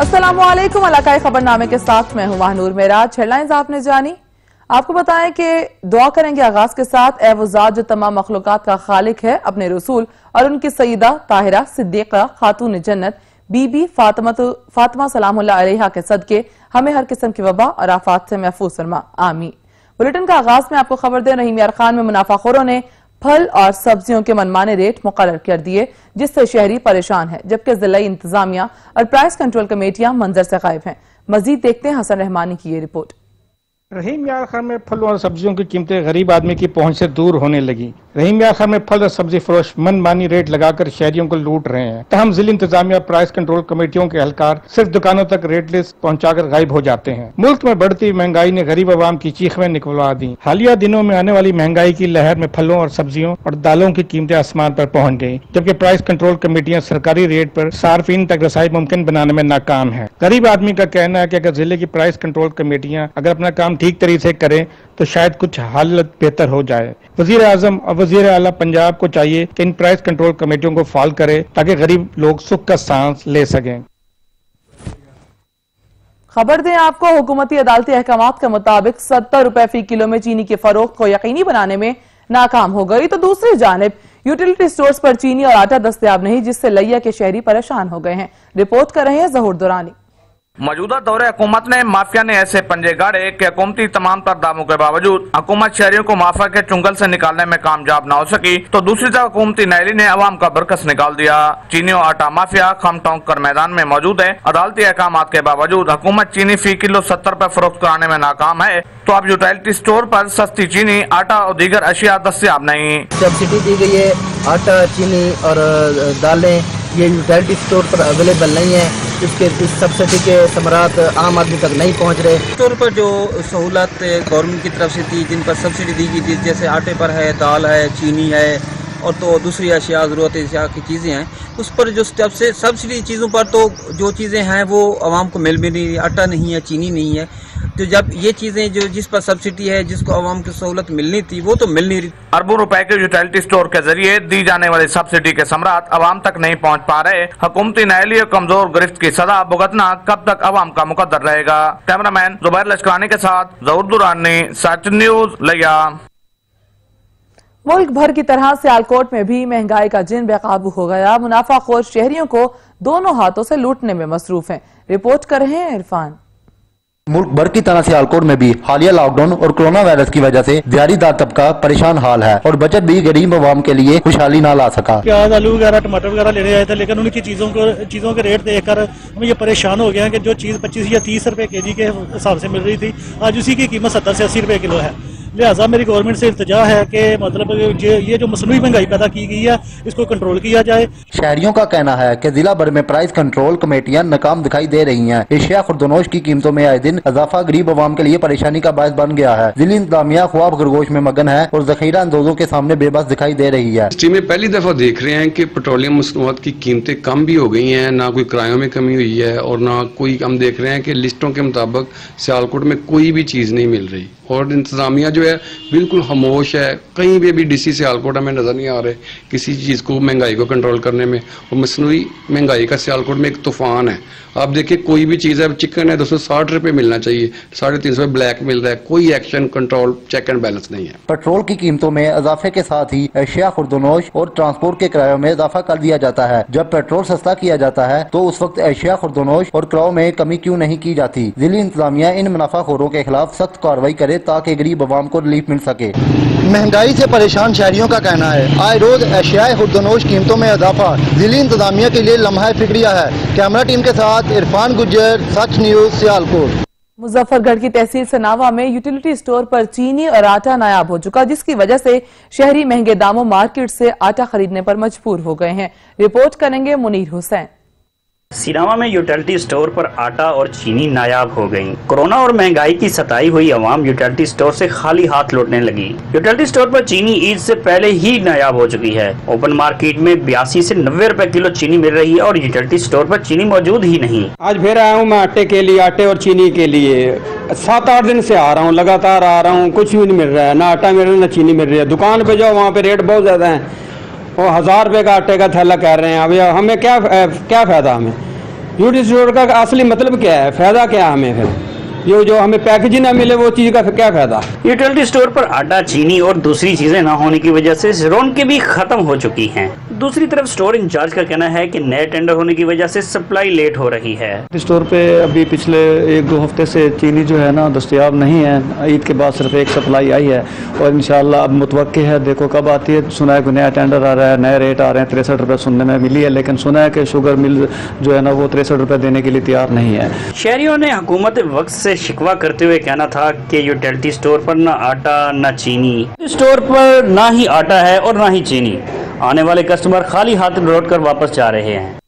अस्सलामुअलैकुम, इलाकाई खबरनामे के साथ मैं हूं महानूर मेराज। हेडलाइंस आपने जानी। आपको बताएं कि दुआ करेंगे आगाज के साथ। ए वो ज़ात जो तमाम मखलूकात का खालिक है, अपने रसूल और उनकी सईदा ताहिरा सिद्दीक़ा खातून जन्नत बीबी फातिमा सलामुल्लाह अलैहा के सदके हमें हर किस्म की वबा और आफात से महफूज फरमा, आमीन। बुलेटिन का आगाज में आपको खबर दें, रहीम यार खान में मुनाफाखोरों ने फल और सब्जियों के मनमाने रेट मुकर्रर कर दिए, जिससे शहरी परेशान है, जबकि जिला इंतजामिया और प्राइस कंट्रोल कमेटियां मंजर से गायब हैं। मजीद देखते हैं हसन रहमानी की ये रिपोर्ट। रहीम यार खान में फल और सब्जियों की कीमतें गरीब आदमी की पहुंच से दूर होने लगी। रहीम यार खान में फल और सब्जी फरोश मनमानी रेट लगाकर शहरियों को लूट रहे हैं। तहम जिला इंतजामिया प्राइस कंट्रोल कमेटियों के एहलकार सिर्फ दुकानों तक रेट लिस्ट पहुंचाकर गायब हो जाते हैं। मुल्क में बढ़ती महंगाई ने गरीब आवाम की चीखें निकलवा दी। हालिया दिनों में आने वाली महंगाई की लहर में फलों और सब्जियों और दालों की कीमतें आसमान पर पहुंच गयी, जबकि प्राइस कंट्रोल कमेटियां सरकारी रेट पर सार्फिन तक रसाई मुमकिन बनाने में नाकाम है। गरीब आदमी का कहना है कि अगर जिले की प्राइस कंट्रोल कमेटियां अगर अपना काम ठीक तरीके से करें तो शायद कुछ हालत बेहतर हो जाए। वजीर आजम और वजीर आला पंजाब को चाहिए कि इन प्राइस कंट्रोल कमेटियों को फाल करे ताकि गरीब लोग सुख का सांस ले सकें। खबर दें आपको, हुकूमती अदालती अहकामात के मुताबिक 70 रुपए फी किलो में चीनी की फरोख्त को यकीनी बनाने में नाकाम हो गई, तो दूसरी जानिब यूटिलिटी स्टोर्स पर चीनी और आटा दस्तयाब नहीं, जिससे लैया के शहरी परेशान हो गए हैं। रिपोर्ट कर रहे हैं जहूर दुरानी। मौजूदा दौरे हुकूमत ने माफिया ने ऐसे पंजे गाड़े कि हुकूमती तमाम तर दावों के बावजूद हुकूमत शहरियों को माफिया के चुंगल से निकालने में कामयाब न हो सकी, तो दूसरी तरफ हुकूमती नैली ने अवाम का बरकस निकाल दिया। चीनी और आटा माफिया खम टोंक कर मैदान में मौजूद है। अदालती अहकामात के बावजूद हुकूमत चीनी फी किलो 70 रुपए फरोख्त कराने में नाकाम है, तो अब यूटिलिटी स्टोर पर सस्ती चीनी, आटा और दीगर अशिया दस्तयाब नहीं। सब्सिडी दी गई है, आटा, चीनी और दालें ये यूटिलिटी स्टोर पर अवेलेबल नहीं है। इस सब्सिडी के समरात आम आदमी तक नहीं पहुंच रहे। स्टोर पर जो सहूलत गवर्नमेंट की तरफ से थी, जिन पर सब्सिडी दी गई थी, जैसे आटे पर है, दाल है, चीनी है और तो दूसरी अशिया ज़रूरत की चीज़ें हैं, उस पर जो जब से सब्सिडी चीज़ों पर तो जो चीज़ें हैं वो आवाम को मिल भी नहीं रही। आटा नहीं है, चीनी नहीं है, तो जब ये चीजें जो जिस पर सब्सिडी है, जिसको आवाम की सहूलत मिलनी थी, वो तो मिल नहीं रही। अरबों रुपए के यूटिलिटी स्टोर के जरिए दी जाने वाली सब्सिडी के समरात आवाम तक नहीं पहुंच पा रहे। हुकूमती नैली और कमजोर गिरफ्त की सदा भुगतना कब तक आवाम का मुकद्दर रहेगा। कैमरामैन जुबैर लश्करानी के साथ जहूर दुरानी, सच न्यूज लिया। मुल्क भर की तरह सियालकोट में भी महंगाई का जिन बेकाबू हो गया। मुनाफाखोर शहरियों को दोनों हाथों से लूटने में मसरूफ हैं। रिपोर्ट कर रहे हैं इरफान। मुल्क भर की तरह सियालकोट में भी हालिया लॉकडाउन और कोरोना वायरस की वजह से दिहाड़ीदार तबका परेशान हाल है और बचत भी गरीब आवाम के लिए खुशहाली ना ला सका। प्याज, आलू वगैरह, टमाटर वगैरह लेने आए थे, लेकिन उनकी चीजों के रेट देखकर हम ये परेशान हो गए हैं कि जो चीज 25 या 30 रुपए केजी के हिसाब से मिल रही थी, आज उसी की कीमत 70 से 80 रुपए किलो है। लिहाजा मेरी गवर्नमेंट से इल्तिजा है कि मतलब ये जो मसनूई महंगाई पैदा की गई है, इसको कंट्रोल किया जाए। शहरियों का कहना है कि जिला भर में प्राइस कंट्रोल कमेटियां नाकाम दिखाई दे रही हैं। एशिया खुर्दनोश की कीमतों में आए दिन इजाफा गरीब आवाम के लिए परेशानी का बायस बन गया है। जिला इंतजामिया ख्वाब खरगोश में मगन है और जखीरा अंदोजों के सामने बेबस दिखाई दे रही है। में पहली दफा देख रहे हैं कि पेट्रोलियम मसनूआत की कीमतें कम भी हो गई हैं, ना कोई किरायों में कमी हुई है और ना कोई, हम देख रहे हैं कि लिस्टों के मुताबिक सियालकोट में कोई भी चीज नहीं मिल रही और इंतजामिया जो है बिल्कुल खामोश है। कहीं भी अभी डीसी सियालकोट हमें नजर नहीं आ रहे किसी चीज को, महंगाई को कंट्रोल करने में। और मसनूई महंगाई का सियालकोट में एक तूफान है। आप देखिए कोई भी चीज है, चिकन है 260 रुपए मिलना चाहिए, 350 ब्लैक मिल रहा है। कोई action, control, check and balance नहीं है। पेट्रोल की कीमतों में इजाफे के साथ ही एशिया खुर्दनोश और ट्रांसपोर्ट के किरायों में इजाफा कर दिया जाता है। जब पेट्रोल सस्ता किया जाता है तो उस वक्त एशिया खुर्दनोश और किरायों में कमी क्यों नहीं की जाती। जिला इंतजामिया इन मुनाफाखोरों के खिलाफ सख्त कार्रवाई करे ताकि गरीब आवाम को रिलीफ मिल सके। महंगाई से परेशान शहरियों का कहना है आए रोज एशियाए खुर्दनोश कीमतों में इजाफा जिला इंतजामिया के लिए लम्हा फिक्रिया है। कैमरा टीम के साथ इरफान गुज्जर, सच न्यूज, सियालकोट। मुजफ्फरगढ़ की तहसील सनावा में यूटिलिटी स्टोर पर चीनी और आटा नायाब हो चुका, जिसकी वजह से शहरी महंगे दामों मार्केट से आटा खरीदने पर मजबूर हो गए हैं। रिपोर्ट करेंगे मुनीर हुसैन। सिनावा में यूटिलिटी स्टोर पर आटा और चीनी नायाब हो गयी। कोरोना और महंगाई की सताई हुई आवाम यूटिलिटी स्टोर से खाली हाथ लौटने लगी। यूटिलिटी स्टोर पर चीनी ईद से पहले ही नायाब हो चुकी है। ओपन मार्केट में 82 से 90 रुपए किलो चीनी मिल रही है और यूटिलिटी स्टोर पर चीनी मौजूद ही नहीं। आज फिर आया हूँ मैं आटे के लिए, आटे और चीनी के लिए। 7-8 दिन से आ रहा हूँ, लगातार आ रहा हूँ, कुछ भी नहीं मिल रहा है, ना आटा मिल रहा है ना चीनी मिल रही है। दुकान पे जाओ, वहाँ पे रेट बहुत ज्यादा है और 1000 रुपए का आटे का थैला कह रहे हैं। अभी हमें क्या फायदा हमें। यूटिलिटी स्टोर का असली मतलब क्या है, फायदा क्या है हमें? फिर ये जो हमें पैकेजिंग ना मिले वो चीज का फिर क्या फायदा? यूटिलिटी स्टोर पर आटा, चीनी और दूसरी चीजें न होने की वजह से रौनकें भी खत्म हो चुकी हैं। दूसरी तरफ स्टोर इंचार्ज का कहना है कि नए टेंडर होने की वजह से सप्लाई लेट हो रही है। स्टोर पे अभी पिछले 1-2 हफ्ते से चीनी जो है ना दस्तयाब नहीं है। ईद के बाद सिर्फ एक सप्लाई आई है और इंशाल्लाह अब मुतवक्की है, देखो कब आती है। सुना है कि नया टेंडर आ रहा है, नए रेट आ रहे हैं। 63 रुपये सुनने में मिली है, लेकिन सुना है कि शुगर मिल जो है ना वो 63 रुपये देने के लिए तैयार नहीं है। शहरियों ने हुकूमत वक्त से शिकवा करते हुए कहना था कि यूटिलिटी स्टोर पर न आटा न चीनी। स्टोर पर ना ही आटा है और ना ही चीनी। आने वाले कस्टमर खाली हाथ लौट कर वापस जा रहे हैं।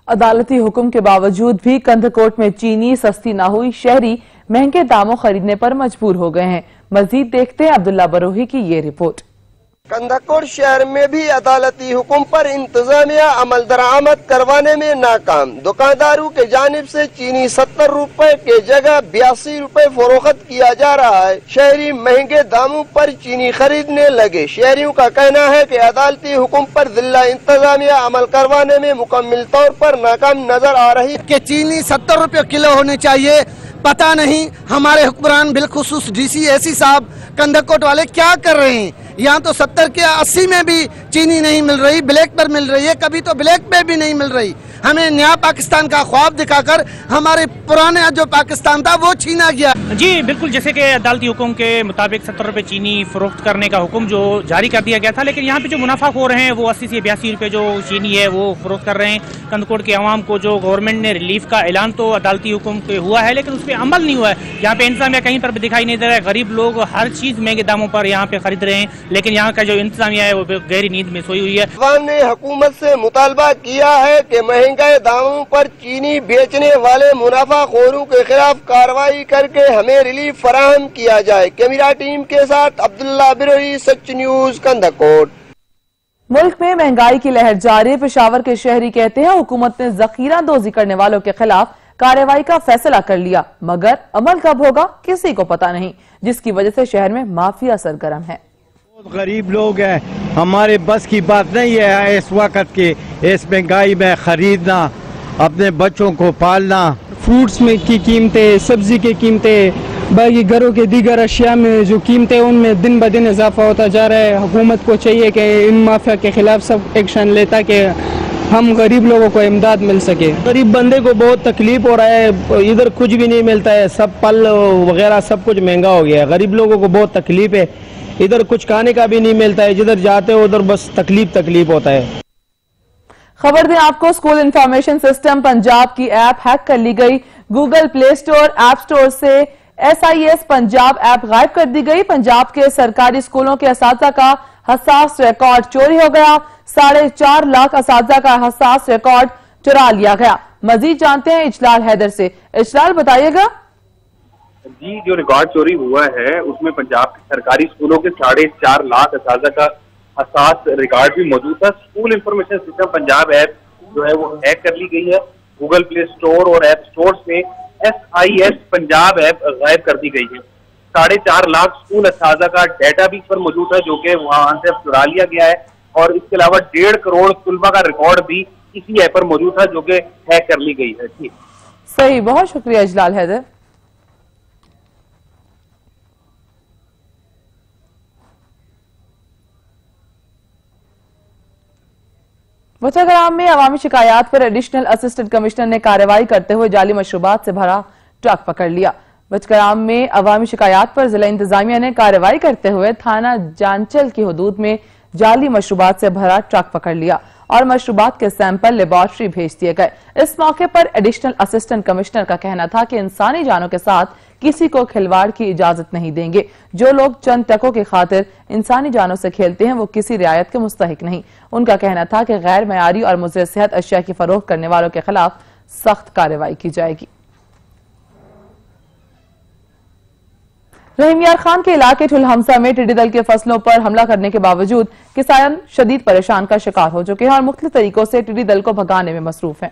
अदालती हुक्म के बावजूद भी कंदकोट में चीनी सस्ती ना हुई, शहरी महंगे दामों खरीदने पर मजबूर हो गए हैं। मजीद देखते हैं अब्दुल्ला बरोही की ये रिपोर्ट। कंदकोट शहर में भी अदालती हुक्म पर इंतजामिया अमल दरामद करवाने में नाकाम। दुकानदारों के जानिब से चीनी 70 रुपए के जगह 82 रुपए फरोख्त किया जा रहा है। शहरी महंगे दामों पर चीनी खरीदने लगे। शहरियों का कहना है कि अदालती हुक्म पर जिला इंतजामिया अमल करवाने में मुकम्मल तौर पर नाकाम नजर आ रही है। कि चीनी 70 रुपए किलो होने चाहिए, पता नहीं हमारे हुक्मरान बिलखुसूस DC AC साहब कंदकोट वाले क्या कर रहे हैं। यहाँ तो 70 के 80 में भी चीनी नहीं मिल रही, ब्लैक पर मिल रही है, कभी तो ब्लैक पे भी नहीं मिल रही। हमें नया पाकिस्तान का ख्वाब दिखाकर हमारे पुराने जो पाकिस्तान था वो छीना गया। जी बिल्कुल, जैसे कि अदालती हुक्म के मुताबिक 70 रुपए चीनी फरोख्त करने का हुक्म जो जारी कर दिया गया था, लेकिन यहाँ पे जो मुनाफा हो रहे हैं वो 80 से 82 रुपए जो चीनी है वो फरोख्त कर रहे हैं। कंदकोट के अवाम को जो गवर्नमेंट ने रिलीफ का ऐलान तो अदालती हुक्म पे हुआ है, लेकिन उस पर अमल नहीं हुआ है। यहाँ पे इंतजामिया कहीं पर भी दिखाई नहीं दे रहा है। गरीब लोग हर चीज महंगे दामों पर यहाँ पे खरीद रहे हैं, लेकिन यहाँ का जो इंतजामिया है वो गहरी नींद में सोई हुई है। अवाम ने हुकूमत से मुतालबा किया है कि महंगे दामों पर चीनी बेचने वाले मुनाफाखोरों के खिलाफ कार्रवाई करके हमें रिलीफ फराहम किया जाए। कैमरा टीम के साथ अब्दुल्ला बिरोही, सच न्यूज, कंदकोट। मुल्क में महंगाई की लहर जारी। पेशावर के शहरी कहते हैं हुकूमत ने जखीरा दोजी करने वालों के खिलाफ कार्रवाई का फैसला कर लिया, मगर अमल कब होगा किसी को पता नहीं, जिसकी वजह से शहर में माफिया सरगर्म है। बहुत गरीब लोग हैं, हमारे बस की बात नहीं है इस वक्त की इस महंगाई में खरीदना, अपने बच्चों को पालना। फ्रूट्स में की कीमतें, सब्जी की कीमतें, बाकी घरों के दीगर अशिया में जो कीमतें उनमें दिन ब दिन इजाफा होता जा रहा है। हुकूमत को चाहिए कि इन माफिया के खिलाफ सब एक्शन ले ताकि हम गरीब लोगों को इमदाद मिल सके। गरीब बंदे को बहुत तकलीफ हो रहा है, इधर कुछ भी नहीं मिलता है, सब फल वगैरह सब कुछ महंगा हो गया है। गरीब लोगों को बहुत तकलीफ है, इधर कुछ खाने का भी नहीं मिलता है, जिधर जाते हो उधर बस तकलीफ होता है। खबर दें आपको, स्कूल इंफॉर्मेशन सिस्टम पंजाब की ऐप हैक कर ली गई। Google play store, app store से SIS पंजाब ऐप गायब कर दी गई। पंजाब के सरकारी स्कूलों के असातिज़ा का हसास रिकॉर्ड चोरी हो गया। 4.5 लाख असातिज़ा का हसास रिकॉर्ड चुरा लिया गया। मजीद जानते हैं इजलाल हैदर से। इजलाल बताइएगा। जी, जो रिकॉर्ड चोरी हुआ है उसमें पंजाब के सरकारी स्कूलों के 4.5 लाख असातिज़ा का हसास रिकॉर्ड भी मौजूद था। School information system Punjab app जो है वो हैक कर ली गई है। गूगल प्ले स्टोर और ऐप स्टोर से SIS पंजाब ऐप गायब कर दी गई है। 4.5 लाख स्कूल असातिज़ा का डाटा भी इस पर मौजूद है जो कि वहां से चुरा लिया गया है, और इसके अलावा 1.5 करोड़ तुलबा का रिकॉर्ड भी इसी ऐप पर मौजूद था जो कि हैक कर ली गई है। ठीक, सही, बहुत शुक्रिया इजलाल हैदर। बच्चाग्राम में अवामी शिकायत पर एडिशनल असिस्टेंट कमिश्नर ने कार्रवाई करते हुए जाली मशरूबात से भरा ट्रक पकड़ लिया। बच्चाग्राम में अवामी शिकायत पर जिला इंतजामिया ने कार्रवाई करते हुए थाना जानचल की हदूद में जाली मशरूबात से भरा ट्रक पकड़ लिया और मशरूबात के सैंपल लेबोरेटरी भेज दिए गए। इस मौके पर एडिशनल असिस्टेंट कमिश्नर का कहना था कि इंसानी जानों के साथ किसी को खिलवाड़ की इजाजत नहीं देंगे। जो लोग चंद टकों की खातिर इंसानी जानों से खेलते हैं वो किसी रियायत के मुस्तहिक नहीं। उनका कहना था कि गैर मयारी और मुज़र सेहत अशिया की फरोख्त करने वालों के खिलाफ सख्त कार्रवाई की जाएगी। रहीम यार खान के इलाके ठुलहमसा में टिड्डी दल के फसलों पर हमला करने के बावजूद किसान शदीद परेशान का शिकार हो चुके हैं और मुख्तलिफ तरीकों से टिड्डी दल को भगाने में मसरूफ हैं।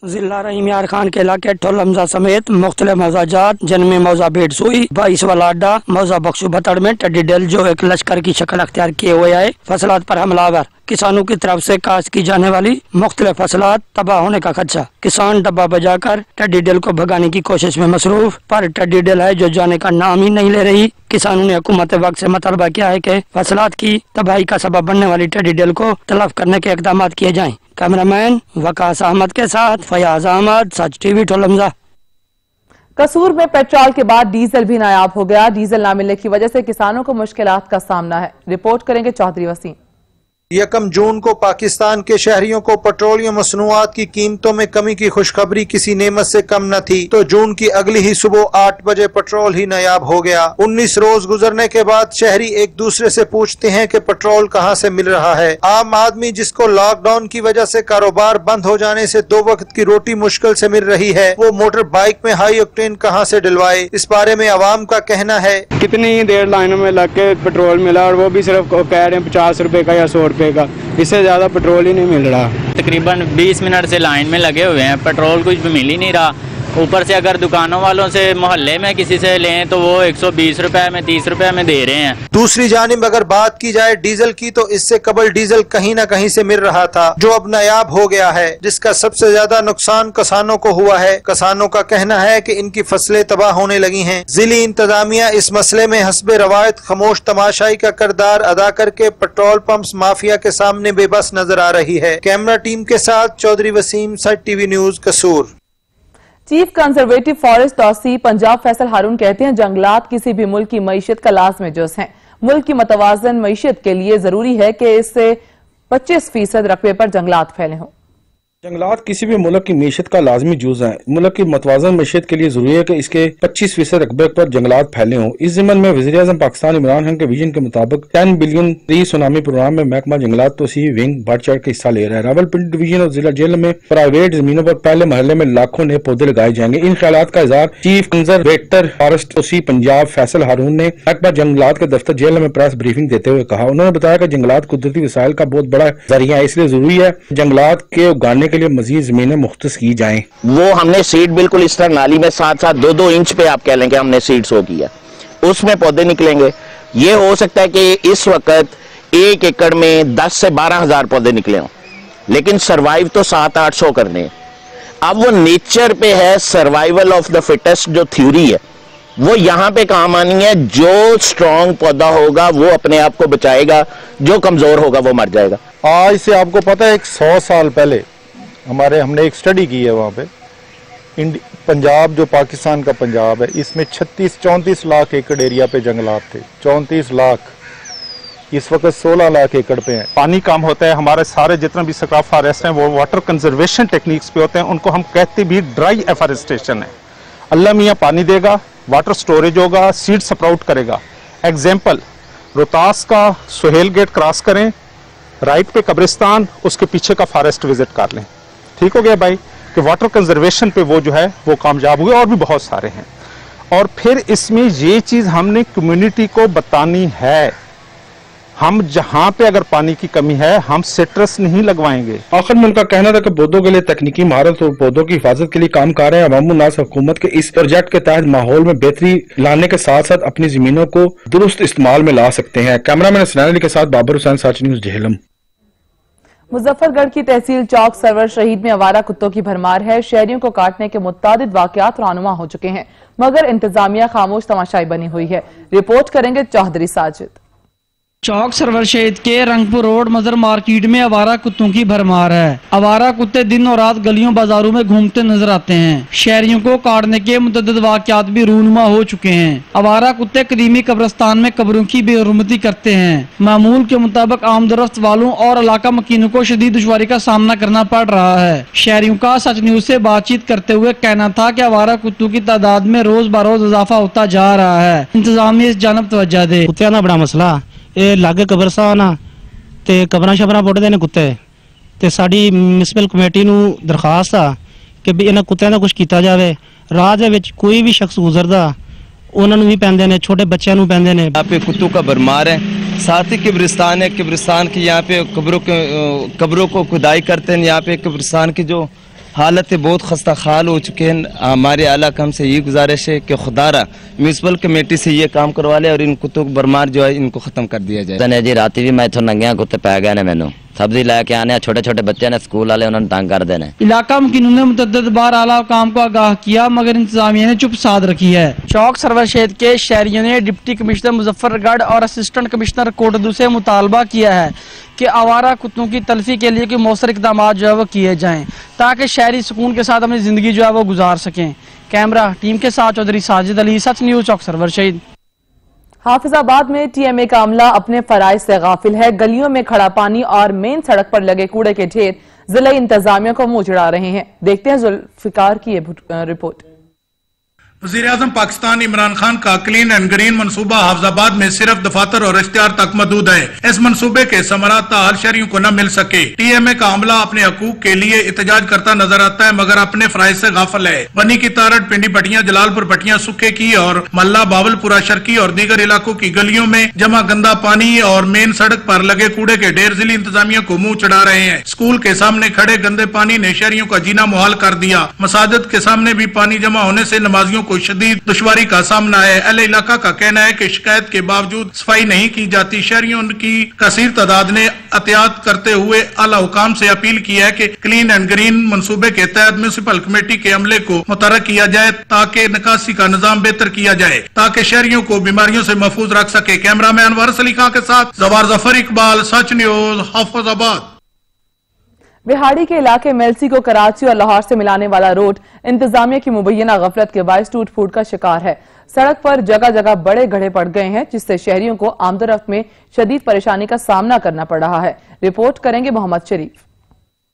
जिला रहीम यार खान के इलाके ठोलमजा समेत मुख्तलिफ मौजाजात जन्मी मौजा भेड़ सुई 22 वाला अड्डा मौजा बख्शू भतड़ में टेडी डेल जो एक लश्कर की शक्ल अख्तियार किए हुए आए फसलात पर हमलावर किसानों की तरफ से काश्त की जाने वाली मुख्तलिफ फसलात तबाह होने का खदशा किसान डब्बा बजाकर टेडी डेल को भगाने की कोशिश में मसरूफ पर टेडी डेल है जो जाने का नाम ही नहीं ले रही। किसानों ने हुकूमत वक्त से मुतालबा किया है कि फसलात की तबाही का सबब बनने वाली टेडी डेल को तलब करने के इकदाम किए जाएं। कैमरामैन वकास अहमद के साथ फयाज अहमद, सच टीवी ठोलमजा। कसूर में पेट्रोल के बाद डीजल भी नायाब हो गया। डीजल न मिलने की वजह से किसानों को मुश्किलात का सामना है। रिपोर्ट करेंगे चौधरी वसीम। 1 जून को पाकिस्तान के शहरियों को पेट्रोलियम मसनूआत की कीमतों में कमी की खुशखबरी किसी नेमत से कम न थी, तो जून की अगली ही सुबह 8 बजे पेट्रोल ही नायाब हो गया। 19 रोज गुजरने के बाद शहरी एक दूसरे से पूछते हैं कि पेट्रोल कहां से मिल रहा है। आम आदमी जिसको लॉकडाउन की वजह से कारोबार बंद हो जाने से 2 वक्त की रोटी मुश्किल से मिल रही है, वो मोटर बाइक में हाई ऑक्टेन कहां से डलवाए। इस बारे में आवाम का कहना है, कितनी देर लाइनों में लग के पेट्रोल मिला और वो भी सिर्फ कह रहे हैं 50 रुपए का या 100 रुपए का, इससे ज्यादा पेट्रोल ही नहीं मिल रहा। तकरीबन 20 मिनट से लाइन में लगे हुए हैं, पेट्रोल कुछ भी मिल ही नहीं रहा। ऊपर से अगर दुकानों वालों से मोहल्ले में किसी से लें तो वो 120 रुपए में 30 रुपए में दे रहे हैं। दूसरी जानिब अगर बात की जाए डीजल की, तो इससे कबल डीजल कहीं न कहीं से मिल रहा था जो अब नायाब हो गया है, जिसका सबसे ज्यादा नुकसान किसानों को हुआ है। किसानों का कहना है कि इनकी फसलें तबाह होने लगी हैं। जिली इंतजामिया इस मसले में हस्बे रवायत खामोश तमाशाई का किरदार अदा करके पेट्रोल पंप्स माफिया के सामने बेबस नजर आ रही है। कैमरा टीम के साथ Chaudhary Waseem, Sach TV news, Kasur. Chief conservative forest तौसी पंजाब फैसल हारून कहते हैं, जंगलात किसी भी मुल्क की मईशत का लाज़मी जुज़ हैं। मुल्क की मतवाजन मईशत के लिए जरूरी है कि इससे 25% रकबे पर जंगलात फैले हों। जंगलात किसी भी मुल्क की मीशत का लाजमी जुज़ है। मुल्क की मतवाजन मीशत के लिए जरूरी है कि इसके 25% रकबे पर जंगलात फैले हों। इस ज़िम्मन में वज़ीर-ए-आज़म पाकिस्तान इमरान खान के विजन के मुताबिक 10 बिलियन ट्री सुनामी प्रोग्राम में महकमा जंगलात तोसी विंग बढ़ चढ़ के हिस्सा ले रहा है। रावलपिंडी डिवीजन और जिला जेल में प्राइवेट जमीनों पर पहले महल्ले में लाखों नए पौधे लगाए जाएंगे। इन ख्यालात का इज़हार चीफ कंजर्वेटर फॉरेस्ट तोसी पंजाब फैसल हारून ने महकमा जंगलात के दफ्तर जेल में प्रेस ब्रीफिंग देते हुए कहा। उन्होंने बताया कि जंगलात कुदरती वसाइल का बहुत बड़ा जरिया है, इसलिए जरूरी है जंगलात के उगाने के लिए मजीद जमीन मुख्तस की जाएं। वो हमने सीड बिल्कुल इस तरह नाली में साथ साथ 2-2 इंच पे आप कह लें कि हमने सीड सो किया, उसमें पौधे निकलेंगे। ये हो सकता है कि इस वक्त 1 एकड़ में 10 से 12 हजार पौधे निकले हों, लेकिन सरवाइव तो 700-800 करने हैं। अब वो नेचर पे है, सर्वाइवल ऑफ द फिटेस्ट जो थ्योरी है वो यहाँ पे काम आनी है। जो स्ट्रॉन्ग पौधा होगा वो अपने आप को बचाएगा, जो कमजोर होगा वो मर जाएगा। आज से आपको पता है 100 साल पहले हमने एक स्टडी की है वहाँ पे। पंजाब जो पाकिस्तान का पंजाब है, इसमें 34 लाख एकड़ एरिया पे जंगलात थे। 34 लाख, इस वक्त 16 लाख एकड़ पे हैं। पानी कम होता है, हमारे सारे जितने भी स्क्रब फॉरेस्ट हैं वो वाटर कंजर्वेशन टेक्निक्स पे होते हैं, उनको हम कहते भी ड्राई एफॉरेस्टेशन है। अल्लाह मियाँ पानी देगा, वाटर स्टोरेज होगा, सीड स्प्राउट करेगा। एग्जाम्पल, रोहतास का सुहेल गेट क्रॉस करें, राइट पे कब्रिस्तान, उसके पीछे का फॉरेस्ट विजिट कर लें। ठीक हो गया भाई कि वाटर कंजर्वेशन पे वो जो है वो कामयाब हुए, और भी बहुत सारे हैं। और फिर इसमें ये चीज हमने कम्युनिटी को बतानी है, हम जहां पे अगर पानी की कमी है हम सिट्रस नहीं लगवाएंगे। आखिर में उनका कहना था कि पौधों के लिए तकनीकी महारत और पौधों की हिफाजत के लिए काम कर रहे हैं। अवामुन्नास हुकूमत के इस प्रोजेक्ट के तहत माहौल में बेहतरी लाने के साथ साथ अपनी जमीनों को दुरुस्त इस्तेमाल में ला सकते हैं। कैमरामैन हसनैन अली के साथ बाबर हुसैन, सच न्यूज, झेलम। मुजफ्फरगढ़ की तहसील चौक सरवर शहीद में आवारा कुत्तों की भरमार है। शहरियों को काटने के मुतादिद वाकयात रानुमा हो चुके हैं, मगर इंतजामिया खामोश तमाशाई बनी हुई है। रिपोर्ट करेंगे चौधरी साजिद। चौक सरवर शहीद के रंगपुर रोड मजर मार्केट में आवारा कुत्तों की भरमार है। आवारा कुत्ते दिन और रात गलियों बाजारों में घूमते नजर आते हैं। शहरियों को काटने के मुतअद्दिद वाकयात भी रूनुमा हो चुके हैं। आवारा कुत्ते कदीमी कब्रिस्तान में कब्रों की बेहरमती करते हैं। मामूल के मुताबिक आमदरफ्त वालों और इलाका मकीनों को शदीद दुश्वारी का सामना करना पड़ रहा है। शहरियों का सच न्यूज से बातचीत करते हुए कहना था कि आवारा कुत्तों की तादाद में रोज बरोज इजाफा होता जा रहा है। इंतजामिया इस जानब तवज्जो दे। कुत्तियां दा बड़ा मसला ਇਹ ਲਾਗੇ ਕਬਰਸਤਾਨ ਆ ਤੇ ਕਬਰਾਂ ਸ਼ਬਰਾਂ ਪੁੱਟਦੇ ਨੇ ਕੁੱਤੇ ਤੇ ਸਾਡੀ ਮਿਊਨਿਸਪਲ ਕਮੇਟੀ ਨੂੰ ਦਰਖਾਸਤ ਆ ਕਿ ਵੀ ਇਹਨਾਂ ਕੁੱਤਿਆਂ ਦਾ ਕੁਝ ਕੀਤਾ ਜਾਵੇ। ਰਾਹ ਦੇ ਵਿੱਚ ਕੋਈ ਵੀ ਸ਼ਖਸ ਗੁਜ਼ਰਦਾ ਉਹਨਾਂ ਨੂੰ ਵੀ ਪੈਂਦੇ ਨੇ, ਛੋਟੇ ਬੱਚਿਆਂ ਨੂੰ ਪੈਂਦੇ ਨੇ। यहाँ पे कुत्तों का भरमार है। साथ ही कब्रिस्तान है, कब्रिस्तान की यहाँ पे कब्रों को खुदाई करते हैं। यहाँ पे कब्रिस्तान की जो हालत बहुत खस्ता खाल हो चुके हैं। हमारे आला काम से ये गुजारिश है कि खुदारा म्यूनसिपल कमेटी से ये काम करवा ले और इन कुत्तों को बरमार जो है इनको खत्म कर दिया जाए। जी रात भी मैं इथों नंगिया कुत्ते पै गए ने, मैनू सब्जी लैके आने छोटे छोटे बच्चे ने स्कूल वाले उन्होंने तंग कर देने। इलाका मुकीनों ने मुतद्दद बार आला काम को आगाह किया मगर इंतजामिया ने चुप साध रखी है। चौक सरवर क्षेत्र के शहरियों ने डिप्टी कमिश्नर मुजफ्फरगढ़ और असिस्टेंट कमिश्नर कोटदू से मुतालबा किया है कि आवारा कुत्तों की तलफी के लिए कोई मौसर इकदाम जो है वो किए जाएं ताकि शहरी सुकून के साथ अपनी जिंदगी जो है वो गुजार सकें। कैमरा टीम के साथ चौधरी साजिद अली, सच न्यूज, चौक सरवर शहीद। हाफिजाबाद में टीएमए का अमला अपने फराइज से गाफिल है। गलियों में खड़ा पानी और मेन सड़क पर लगे कूड़े के ढेर जिला इंतजामिया को मुंह चिढ़ा रहे हैं। देखते हैं जुल्फिकार की ये रिपोर्ट। वज़ीर-ए-आज़म पाकिस्तान इमरान खान का क्लीन एंड ग्रीन मंसूबा हाफिजाबाद में सिर्फ दफातर और इश्तिहार तक महदूद है। इस मंसूबे के समरात हर शहरियों को न मिल सके। टीएमए का अमला अपने हकूक के लिए एहतजाज करता नजर आता है मगर अपने फराइज से गाफिल है। बनी की तारट, पिंडी भटियां, जलालपुर भटियां, सुखे की और मल्ला बावलपुरा शर्की और दीगर इलाकों की गलियों में जमा गंदा पानी और मेन सड़क पर लगे कूड़े के ढेर जिली इंतजामिया को मुंह चढ़ा रहे हैं। स्कूल के सामने खड़े गंदे पानी ने शहरियों का जीना मुहाल कर दिया। मसाजिद के सामने भी पानी जमा होने से नमाजियों को शदीद दुश्वारी का सामना है। अहले इलाका का कहना है कि शिकायत के बावजूद सफाई नहीं की जाती। शहरियों की कसीर तादाद ने एहतियात करते हुए आला हुकाम से अपील की है कि क्लीन एंड ग्रीन मंसूबे के तहत म्यूनिसिपल कमेटी के अमले को मुतहर्रिक किया जाए ताकि निकासी का निजाम बेहतर किया जाए ताकि शहरियों को बीमारियों से महफूज रख सके। कैमरामैन वारिस अली खां के साथ जवार जफर इकबाल, सच न्यूज, हाफिजाबाद। बिहाड़ी के इलाके मेलसी को कराची और लाहौर से मिलाने वाला रोड इंतजामिया की मुबैना गफलत के बायस टूट फूट का शिकार है। सड़क पर जगह जगह बड़े गड्ढे पड़ गए हैं जिससे शहरियों को आमदोरफ्त में शदीद परेशानी का सामना करना पड़ रहा है। रिपोर्ट करेंगे मोहम्मद शरीफ।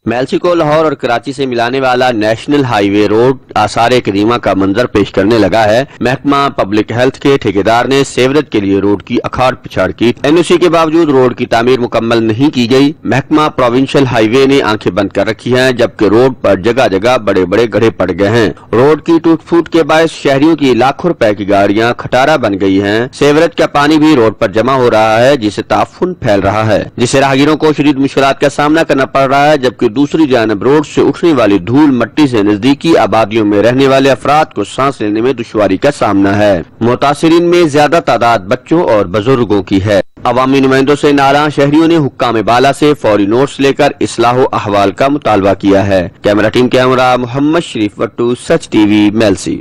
मेलसी को लाहौर और कराची से मिलाने वाला नेशनल हाईवे रोड आसार कदीमा का मंजर पेश करने लगा है। महकमा पब्लिक हेल्थ के ठेकेदार ने सेवरत के लिए रोड की अखाड़ पिछाड़ की। एनओसी के बावजूद रोड की तामीर मुकम्मल नहीं की गई। महकमा प्रोविंशियल हाईवे ने आंखें बंद कर रखी हैं जबकि रोड पर जगह जगह बड़े बड़े गड्ढे पड़ गए हैं। रोड की टूट फूट के बायस शहरियों की लाखों रुपए की गाड़ियां खटारा बन गई हैं। सेवरत का पानी भी रोड पर जमा हो रहा है जिससे ताफुन फैल रहा है जिससे राहगीरों को शदीद मुश्किलात का सामना करना पड़ रहा है। जबकि दूसरी जानब रोड से उठने वाली धूल मट्टी से नजदीकी आबादियों में रहने वाले अफराद को सांस लेने में दुश्वारी का सामना है। मुतासिरीन में ज्यादा तादाद बच्चों और बुजुर्गों की है। अवामी नुमाइंदों से नाराज शहरियों ने हुक्काम बाला से फौरी नोट्स लेकर इस्लाह अहवाल का मुतालबा किया है। कैमरा टीम के हमरा मोहम्मद शरीफ वट्टू, सच टीवी, मेलसी।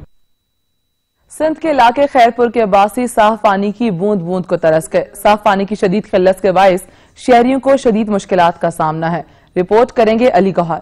सिंध के इलाके खैरपुर के अब्बासी साफ पानी की बूंद बूंद को तरस गए। साफ पानी की शदीद किल्लत के बायस शहरियों को शदीद मुश्किलात का सामना है। रिपोर्ट करेंगे अली गौहर।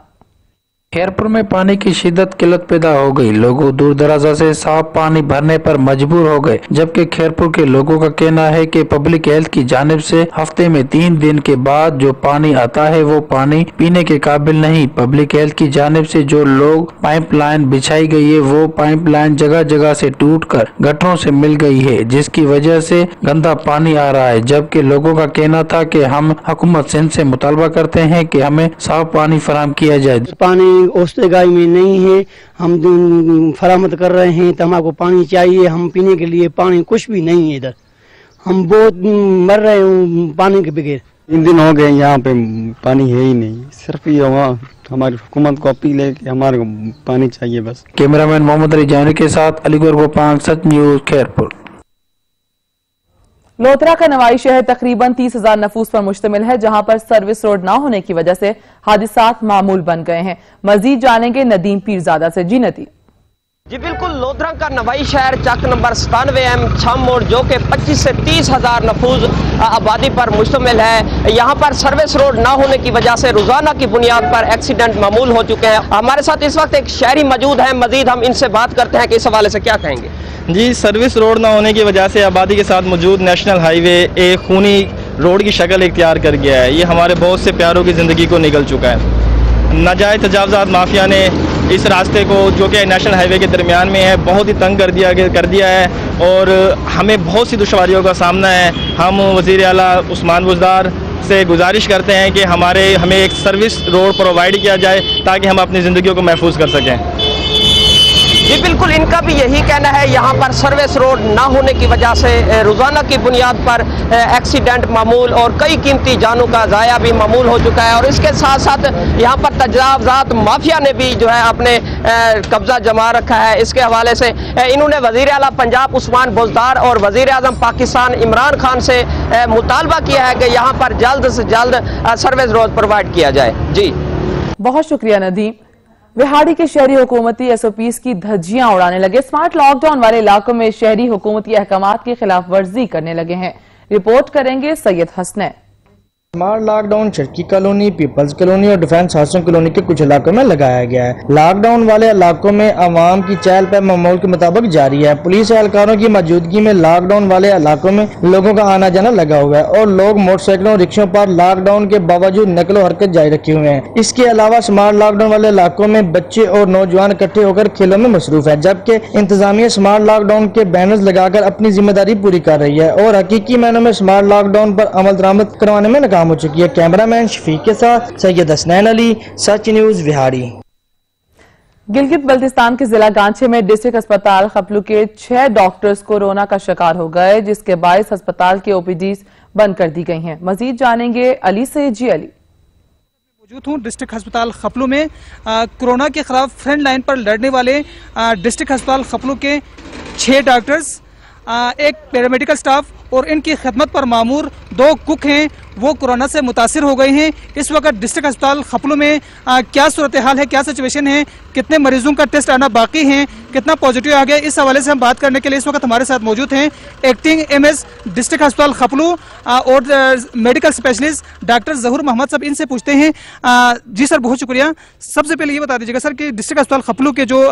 खैरपुर में पानी की शिद्दत किल्लत पैदा हो गई। लोग दूर दराजा से साफ पानी भरने पर मजबूर हो गए जबकि खैरपुर के लोगों का कहना है कि पब्लिक हेल्थ की जानिब से हफ्ते में 3 दिन के बाद जो पानी आता है वो पानी पीने के काबिल नहीं। पब्लिक हेल्थ की जानिब से जो लोग पाइपलाइन बिछाई गई है वो पाइपलाइन जगह जगह से टूटकर गटरों से मिल गई है जिसकी वजह से गंदा पानी आ रहा है। जबकि लोगों का कहना था कि हम हुकूमत सिंध से मुतालबा करते हैं कि हमें साफ पानी फराहम किया जाए। पानी ओस्तेगाई में नहीं है, हम फरामत कर रहे हैं तो हमको पानी चाहिए। हम पीने के लिए पानी कुछ भी नहीं है इधर, हम बहुत मर रहे हैं पानी के बगैर। 3 दिन हो गए यहाँ पे पानी है ही नहीं। सिर्फ ये हमारी हुकूमत को अपील है कि हमारे को पानी चाहिए बस। कैमरामैन मोहम्मद अली जानी के साथ अलीगढ़ गोपांग, सच न्यूज, खैरपुर। लोथरा का नवाई शहर तकरीबन 30,000 नफूस पर मुश्तमिल है जहां पर सर्विस रोड न होने की वजह से हादिसात मामूल बन गए हैं। मजीद जानेंगे नदीम पीरजादा से। जी नदीम। जी बिल्कुल, लोथरा का नवाई शहर चक नंबर 97M छम मोड़ जो कि 25 से 30,000 नफूज आबादी पर मुश्तमिल है। यहाँ पर सर्विस रोड ना होने की वजह से रोजाना की बुनियाद पर एक्सीडेंट मामूल हो चुके हैं। हमारे साथ इस वक्त एक शहरी मौजूद है, मजीद हम इनसे बात करते हैं कि इस हवाले से क्या कहेंगे। जी, सर्विस रोड ना होने की वजह से आबादी के साथ मौजूद नेशनल हाईवे एक खूनी रोड की शक्ल इख्तियार कर गया है। ये हमारे बहुत से प्यारों की ज़िंदगी को निगल चुका है। नाजायज़ तजावज़ात माफिया ने इस रास्ते को जो कि नेशनल हाईवे के दरमियान में है बहुत ही तंग कर दिया है और हमें बहुत सी दुश्वारियों का सामना है। हम वज़ीर आला उस्मान बुज़दार से गुजारिश करते हैं कि हमें एक सर्विस रोड प्रोवाइड किया जाए ताकि हम अपनी ज़िंदगियों को महफूज कर सकें। जी बिल्कुल, इनका भी यही कहना है। यहाँ पर सर्विस रोड ना होने की वजह से रोजाना की बुनियाद पर एक्सीडेंट मामूल और कई कीमती जानों का ज़ाया भी मामूल हो चुका है। और इसके साथ साथ यहाँ पर तजावजात माफिया ने भी जो है अपने कब्जा जमा रखा है। इसके हवाले से इन्होंने वजीर आला पंजाब उस्मान बुज़दार और वजीर आज़म पाकिस्तान इमरान खान से मुतालबा किया है कि यहाँ पर जल्द से जल्द सर्विस रोड प्रोवाइड किया जाए। जी बहुत शुक्रिया नदीम। विहाड़ी के शहरी हुकूमती SOPs की धज्जियां उड़ाने लगे। स्मार्ट लॉकडाउन वाले इलाकों में शहरी हुकूमती अहकामात की खिलाफ वर्जी करने लगे हैं। रिपोर्ट करेंगे सैयद हसनैन। स्मार्ट लॉकडाउन चरकी कॉलोनी, पीपल्स कॉलोनी और डिफेंस हाउसिंग कॉलोनी के कुछ इलाकों में लगाया गया है। लॉकडाउन वाले इलाकों में आवाम की चहल पहल मामूल के मुताबिक जारी है। पुलिस एहलकारों की मौजूदगी में लॉकडाउन वाले इलाकों में लोगों का आना जाना लगा हुआ है और लोग मोटरसाइकिलों रिक्शों पर लॉकडाउन के बावजूद नकलो हरकत जारी रखे हुए हैं। इसके अलावा स्मार्ट लॉकडाउन वाले इलाकों में बच्चे और नौजवान इकट्ठे होकर खेलों में मसरूफ है, जबकि इंतजामिया स्मार्ट लॉकडाउन के बैनर्स लगाकर अपनी जिम्मेदारी पूरी कर रही है और हकीकी मायनों में स्मार्ट लॉकडाउन पर अमल दरामद करवाने में नाकाम हो चुकी है। कैमरामैन शफीक के साथ सैयद हसनैन अली, सच न्यूज विहाड़ी। गिलगित बल्तिस्तान के जिला गांचे में डिस्ट्रिक्ट अस्पताल खपलू के 6 डॉक्टर्स कोरोना का शिकार हो गए, जिसके बायस अस्पताल के OPDs बंद कर दी गई हैं। मजीद जानेंगे अली से। जी अली। मौजूद हूँ डिस्ट्रिक्ट अस्पताल खपलू में। कोरोना के खिलाफ फ्रंट लाइन पर लड़ने वाले डिस्ट्रिक्ट अस्पताल खपलू के 6 डॉक्टर्स, एक पैरामेडिकल स्टाफ और इनकी खिदमत पर मामूर 2 कुक हैं, वो कोरोना से मुतासिर हो गए हैं। इस वक्त डिस्ट्रिक्ट अस्पताल खपलू में क्या सूरत हाल है, क्या सिचुएशन है, कितने मरीजों का टेस्ट आना बाकी है, कितना पॉजिटिव आ गया, इस हवाले से हम बात करने के लिए इस वक्त हमारे साथ मौजूद हैं एक्टिंग MS डिस्ट्रिक्ट अस्पताल खपलू और मेडिकल स्पेशलिस्ट डॉक्टर जहूर मोहम्मद साहब। इनसे पूछते हैं। जी सर, बहुत शुक्रिया। सबसे पहले ये बता दीजिएगा सर कि डिस्ट्रिक्ट अस्पताल खपलू के जो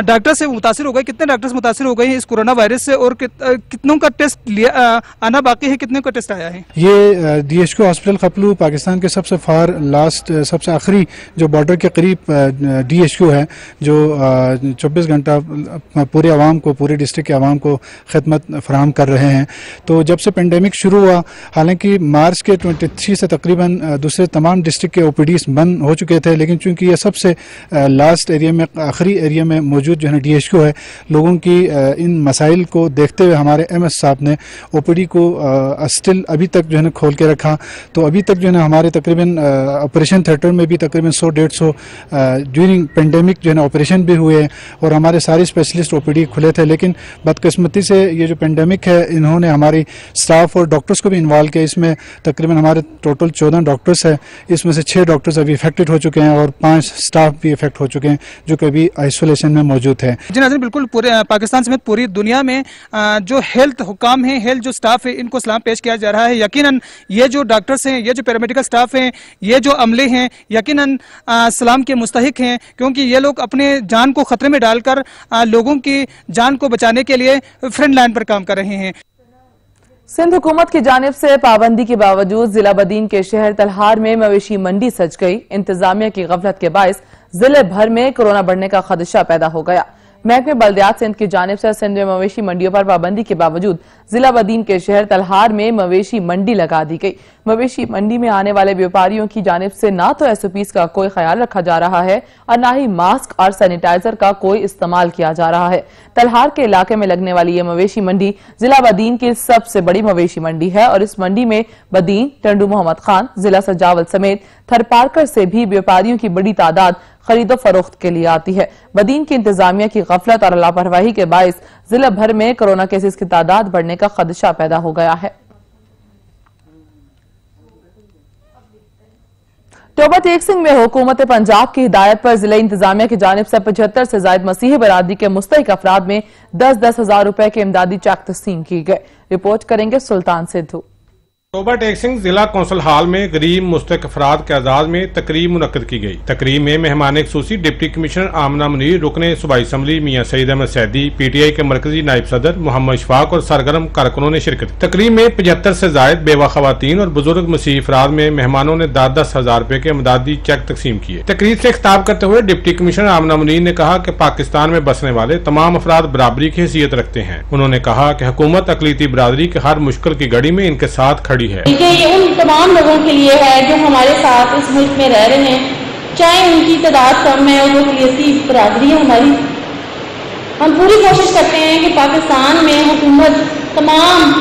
डॉक्टर से मुतासिर हो गए, कितने डॉक्टर्स मुतासिर हो गए हैं इस कोरोना वायरस से और कितनों का टेस्ट आना बाकी है, कितने का टेस्ट आया है? ये DHQ हॉस्पिटल खपलू पाकिस्तान के सबसे फार लास्ट सबसे आखिरी जो बॉर्डर के करीब DHQ है, जो 24 घंटा पूरे आवाम को, पूरे डिस्ट्रिक्ट के आवाम को खिदमत फराहम कर रहे हैं। तो जब से पेंडेमिक शुरू हुआ, हालांकि मार्च के 23 से तकरीबन दूसरे तमाम डिस्ट्रिक्ट के OPDs बंद हो चुके थे, लेकिन चूंकि ये सबसे लास्ट एरिया में, आखिरी एरिया में मौजूद जो है DHQ है, लोगों की इन मसाइल को देखते हुए हमारे MS साहब ने OPD को स्टिल अभी तक जो है खोल के रखा। तो अभी तक जो है हमारे तकरीबन ऑपरेशन थिएटर में भी तकरीबन 100-150 ड्यूरिंग पेंडेमिक जो है ऑपरेशन भी हुए और हमारे सारे स्पेशलिस्ट OPD खुले थे। लेकिन बदकिस्मती से ये जो पेंडेमिक है, इन्होंने हमारी स्टाफ और डॉक्टर्स को भी इन्वॉल्व किया। इसमें तकरीबन हमारे टोटल 14 डॉक्टर्स है, इसमें से 6 डॉक्टर्स अभी इफेक्टेड हो चुके हैं और 5 स्टाफ भी इफेक्ट हो चुके हैं जो कि अभी आइसोलेशन में मौजूद है। जी नाज़रीन, बिल्कुल पूरे पाकिस्तान समेत पूरी दुनिया में जो हेल्थ हुकाम हैं, हेल्थ जो स्टाफ है, इनको सलाम पेश किया जा रहा है। यकीनन ये जो डॉक्टर्स हैं, ये जो पैरामेडिकल स्टाफ हैं, ये जो अमले हैं, यकीनन सलाम के मुस्तहिक हैं, क्योंकि ये लोग अपने जान को खतरे में डालकर लोगों की जान को बचाने के लिए फ्रंट लाइन पर काम कर रहे हैं। सिंध हुकूमत की जानिब से पाबंदी के बावजूद जिला बदीन के शहर तलहार में मवेशी मंडी सज गई। इंतजामिया की गफलत के बायस जिले भर में कोरोना बढ़ने का खदशा पैदा हो गया। महकमे बल्दियात सिंध की जानिब से सिंध में मवेशी मंडियों पर पाबंदी के बावजूद जिला बदीन के शहर तलहार में मवेशी मंडी लगा दी गई। मवेशी मंडी में आने वाले व्यापारियों की जानिब से ना तो SOPs का कोई ख्याल रखा जा रहा है और ना ही मास्क और सैनिटाइजर का कोई इस्तेमाल किया जा रहा है। तलहार के इलाके में लगने वाली यह मवेशी मंडी जिला बदीन की सबसे बड़ी मवेशी मंडी है और इस मंडी में बदीन, टंडू मोहम्मद खान, जिला सजावल समेत थरपारकर से भी व्यापारियों की बड़ी तादाद खरीदो फरोख्त के लिए आती है। बदीन की इंतजामिया की गफलत और लापरवाही के बायस जिला भर में कोरोना केसेस की तादाद बढ़ने का खदशा पैदा हो गया है। टोबा टेक सिंह में हुकूमत पंजाब की हिदायत पर जिला इंतजामिया की जानिब से 75 से ज्यादा मसीही बरादरी के मुस्तहिक अफराद में 10-10 हजार रुपए के इमदादी चेक तस्लीम किए गए। रिपोर्ट करेंगे सुल्तान सिद्धू। टोबा टेक सिंह जिला कौंसल हॉल में गरीब मुस्तक अफराद के एजाज में तकरीब मुनक्कद की गई। तकरीब में मेहमान खुसूसी डिप्टी कमिश्नर आमना मुनीर, रुकने सूबाई असम्बली मियां सईद अहमद सैदी, PTI के मरकजी नायब सदर मोहम्मद इशफाक और सरगर्म कारकुनों ने शिरकत की। तकरीब में 75 से जायद बेवा खवातीन और बुजुर्ग मसीही अफराद में मेहमानों ने 10-10 हजार रुपए के इमदादी चेक तकसीम किए। तकरीब से खिताब करते हुए डिप्टी कमिश्नर आमना मुनीर ने कहा कि पाकिस्तान में बसने वाले तमाम अफराद बराबरी की हैसियत रखते हैं। उन्होंने कहा कि हुकूमत अकलीती बरादरी के हर मुश्किल की घड़ी में इनके साथ खड़ी है। तमाम लोगों के लिए है जो हमारे साथ इस मुल्क में रह रहे हैं, चाहे उनकी तादाद कम है और वो अकलीती बरादरी है हमारी, हम पूरी कोशिश करते हैं कि पाकिस्तान में हुकूमत तमाम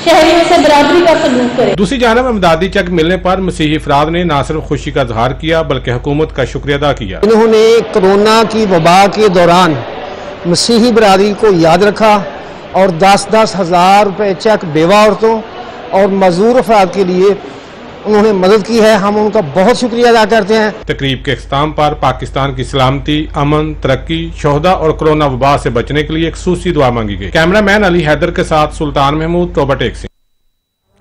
शहरियों से बराबरी का सलूक करे। दूसरी जानब इमदादी चेक मिलने पर मसीही अफराद ने न सिर्फ खुशी का इजहार किया बल्कि हुकूमत का शुक्रिया अदा किया। इन्होंने कोरोना की वबा के दौरान मसीही बरादरी को याद रखा और 10-10 हज़ार रुपये चेक बेवा औरतों और मजदूर अफराद के लिए उन्होंने मदद की है। हम उनका बहुत शुक्रिया अदा करते हैं। तकरीब के इख्तिताम पर पाकिस्तान की सलामती, अमन, तरक्की, शोहदा और कोरोना वबा से बचने के लिए एक खूसूसी दुआ मांगी गई। कैमरामैन अली हैदर के साथ सुल्तान महमूद, टोबा टेक्सी।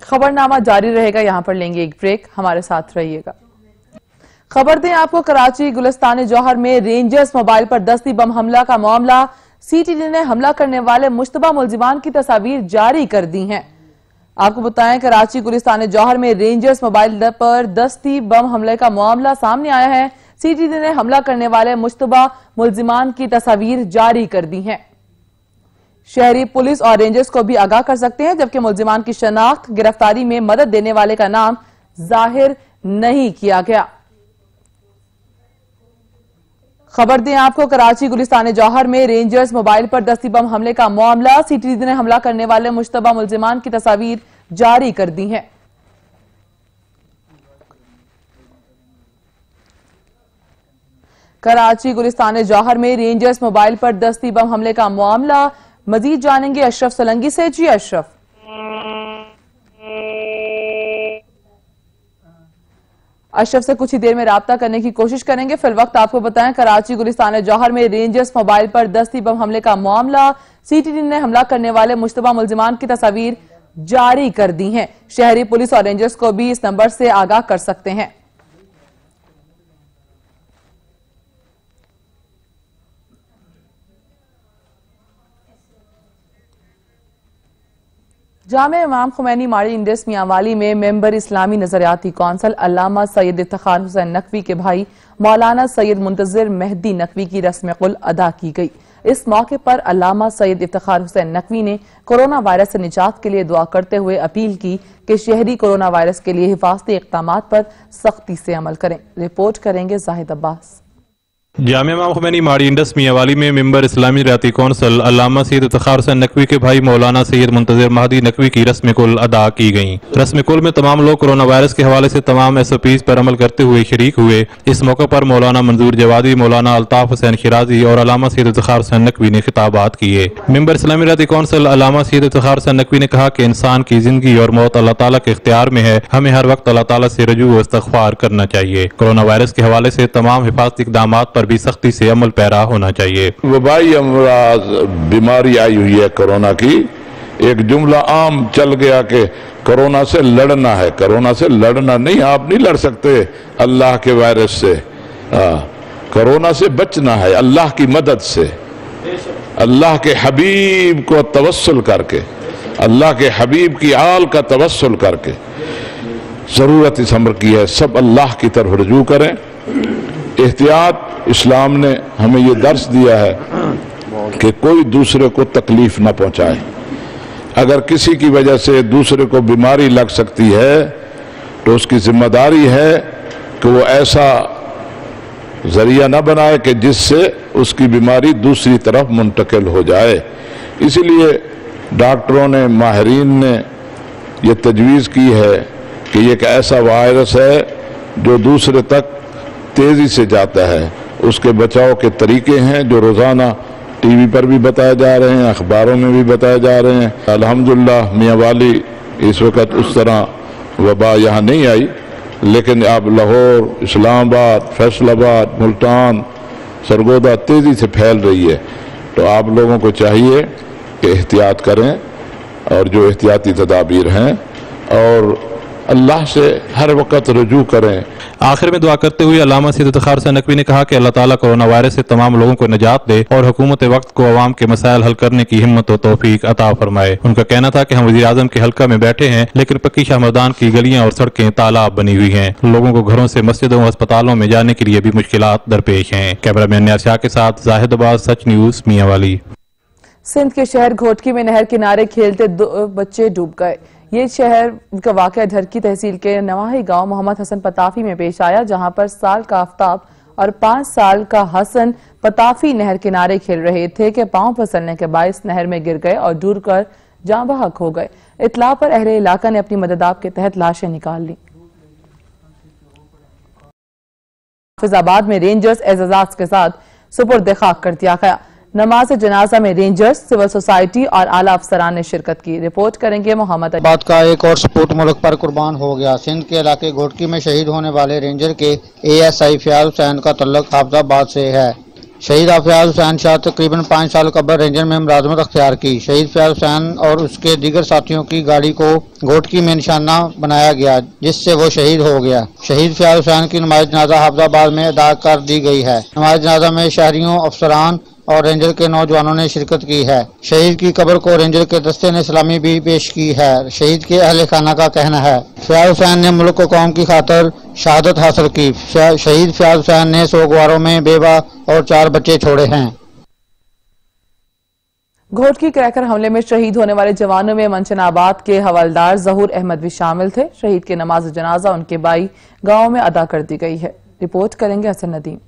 खबरनामा जारी रहेगा, यहाँ पर लेंगे एक ब्रेक, हमारे साथ रहिएगा। खबर दें आपको, कराची गुलिस्तान जौहर में रेंजर्स मोबाइल पर दस्ती बम हमला का मामला। सीटीडी ने हमला करने वाले मुश्तबा मुलजिमान की तस्वीर जारी कर दी हैं। आपको बताएं, कराची गुलिस्तान जौहर में रेंजर्स मोबाइल पर दस्ती बम हमले का मामला सामने आया है। सीटीडी ने हमला करने वाले मुश्तबा मुलजिमान की तस्वीर जारी कर दी है। शहरी पुलिस और रेंजर्स को भी आगाह कर सकते हैं, जबकि मुलजिमान की शनाख्त, गिरफ्तारी में मदद देने वाले का नाम जाहिर नहीं किया गया। खबर दें आपको, कराची गुलिस्तान जौहर में रेंजर्स मोबाइल पर दस्ती बम हमले का मामला। सीटीडी ने हमला करने वाले मुश्तबा मुलजिमान की तस्वीर जारी कर दी है। कराची गुलिस्तान जौहर में रेंजर्स मोबाइल पर दस्ती बम हमले का मामला। मजीद जानेंगे अशरफ सोलंकी से। जी अशरफ। अशरफ से कुछ ही देर में राब्ता करने की कोशिश करेंगे। फिल वक्त आपको बताएं, कराची गुलिस्तान जौहर में रेंजर्स मोबाइल पर दस्ती बम हमले का मामला। सीटीडी ने हमला करने वाले मुश्तबा मुलजिमान की तस्वीर जारी कर दी हैं। शहरी पुलिस और रेंजर्स को भी इस नंबर से आगाह कर सकते हैं। जामे इमाम खुमैनी माड़ी इंडस मियांवाली में मेंबर इस्लामी नजरियाती कौंसल अल्लामा सैयद इफ्तिखार हुसैन नकवी के भाई मौलाना सैयद मुंतजिर मेहदी नकवी की रस्म कुल अदा की गई। इस मौके पर अल्लामा सैयद इफ्तिखार हुसैन नकवी ने कोरोना वायरस से निजात के लिए दुआ करते हुए अपील की कि शहरी कोरोना वायरस के लिए हिफाजती इक़दामात पर सख्ती से अमल करें। रिपोर्ट करेंगे जाहिद अब्बास। जामिया इमाम खुमैनी माड़ी इंडस मियांवाली में मेंबर इस्लामी नजरियाती कौंसल अल्लामा सैयद इफ्तिखार हुसैन नकवी के भाई मौलाना सैयद मुंतजिर मेहदी नकवी की रस्म कुल अदा की गई। रस्म कुल में तमाम लोग कोरोना वायरस के हवाले से तमाम SOPs पर अमल करते हुए शरीक हुए। इस मौके पर मौलाना मंजूर जवादी, मौलाना अल्ताफ हुसैन शिराजी और अल्लामा सैयद इफ्तिखार हुसैन नकवी ने खिताबात किए। मेंबर इस्लामी नजरियाती कौंसल अल्लामा सैयद इफ्तिखार हुसैन नकवी ने कहा कि इंसान की जिंदगी और मौत अल्लाह ताला के इख्तियार में है। हमें हर वक्त अल्लाह ताला से रजू व इस्तग़फ़ार करना चाहिए। कोरोना वायरस के हवाले से तमाम हिफाजती इक़दामात पर भी सख्ती से अमल पैरा होना चाहिए। वबाई अमराज बीमारी आई हुई है कोरोना की, एक जुमला आम चल गया कि कोरोना से लड़ना है। कोरोना से लड़ना नहीं, आप नहीं लड़ सकते अल्लाह के वायरस से। कोरोना से बचना है अल्लाह की मदद से, अल्लाह के हबीब को तवस्सुल करके, अल्लाह के हबीब की आल का तवस्सुल करके। जरूरत इस अमर की है, सब अल्लाह की तरफ रुजू करें। एहतियात इस्लाम ने हमें ये दर्स दिया है कि कोई दूसरे को तकलीफ न पहुंचाए। अगर किसी की वजह से दूसरे को बीमारी लग सकती है तो उसकी जिम्मेदारी है कि वो ऐसा जरिया न बनाए कि जिससे उसकी बीमारी दूसरी तरफ मुंतकिल हो जाए। इसीलिए डॉक्टरों ने, माहिरीन ने ये तजवीज़ की है कि ये एक ऐसा वायरस है जो दूसरे तक तेजी से जाता है। उसके बचाव के तरीके हैं जो रोजाना टीवी पर भी बताए जा रहे हैं, अखबारों में भी बताए जा रहे हैं। अल्हम्दुलिल्लाह मियांवाली इस वक्त उस तरह वबा यहाँ नहीं आई, लेकिन अब लाहौर, इस्लामाबाद, फैसलाबाद, मुल्तान, सरगोदा तेजी से फैल रही है। तो आप लोगों को चाहिए कि एहतियात करें और जो एहतियाती तदाबीर हैं और अल्लाह से हर वक्त रुजू करें। आखिर में दुआ करते हुए अल्लामा सैयद इफ्तिखार हुसैन नकवी ने कहा कि अल्लाह ताला कोरोना वायरस से तमाम लोगों को निजात दे और हुकूमत वक्त को अवाम के मसाइल हल करने की हिम्मत और तौफीक अता फरमाए। उनका कहना था कि हम वज़ीर आज़म के हल्का में बैठे हैं, लेकिन पक्की शाह मैदान की गलियां और सड़कें तालाब बनी हुई हैं। लोगों को घरों से मस्जिदों और अस्पतालों में जाने के लिए भी मुश्किलात दरपेश हैं। कैमरामैन नियाज़ शाह के साथ जाहिद अब्बास, सच न्यूज़, मियांवाली। सिंध के शहर घोटकी में नहर किनारे खेलते 2 बच्चे डूब गए। ये शहर का वाकया ढरकी तहसील के नवाही गांव मोहम्मद हसन पताफी में पेश आया, जहां पर साल का आफ्ताब और 5 साल का हसन पताफी नहर किनारे खेल रहे थे कि पांव फिसलने के बायस नहर में गिर गए और डूब कर जाँ बहक हो गए। इत्तला पर अहले इलाका ने अपनी मददाब के तहत लाशें निकाल ली। हाफिजाबाद में रेंजर्स एजाज के साथ सुपुर्द खाक कर दिया गया। नमाज जनाजा में रेंजर्स, सिविल सोसाइटी और आला अफसरान ने शिरकत की। रिपोर्ट करेंगे मोहम्मद। बात का एक और सपूत मुल्क पर कुर्बान हो गया। सिंध के इलाके घोटकी में शहीद होने वाले रेंजर के ASI फयाज हुसैन का तल्लुक हाफिजाबाद से है। शहीद फयाज हुसैन शाह तकरीबन 5 साल कबल रेंजर में मुलाजमत अख्तियार की। शहीद फयाज हुसैन और उसके दीगर साथियों की गाड़ी को घोटकी में निशाना बनाया गया, जिससे वो शहीद हो गया। शहीद फयाज हुसैन की नमाज जनाजा हाफिजाबाद में अदा कर दी गई है। नमाज जनाजा में शहरियों, अफसरान और रेंजर के नौजवानों ने शिरकत की है। शहीद की कब्र को रेंजर के दस्ते ने सलामी भी पेश की है। शहीद के अहले खाना का कहना है फयाज हुसैन ने मुल्क को कौम की खातर शहादत हासिल की। शहीद फयाज हुसैन ने सोगवारों में बेवा और 4 बच्चे छोड़े हैं। घोटकी क्रैकर हमले में शहीद होने वाले जवानों में मंचनाबाद के हवलदार जहूर अहमद भी शामिल थे। शहीद के नमाज जनाजा उनके भाई गांव में अदा कर दी गई है। रिपोर्ट करेंगे हसन नदीम।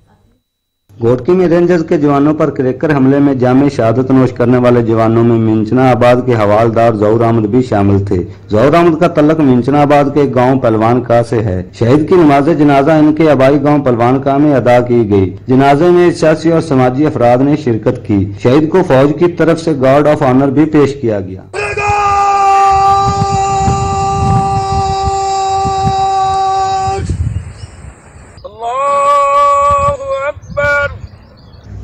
घोटकी में रेंजर्स के जवानों पर क्रैकर हमले में जामे शहादत नोश करने वाले जवानों में मिंचनाबाद के हवालदार जहूर अहमद भी शामिल थे। जहूर अहमद का तल्लुक मिंचनाबाद के गांव पलवान का से है। शहीद की नमाज जनाजा इनके आबाई गांव पलवान का में अदा की गई। जनाजे में सियासी और समाजी अफराद ने शिरकत की। शहीद को फौज की तरफ से गार्ड ऑफ ऑनर भी पेश किया गया।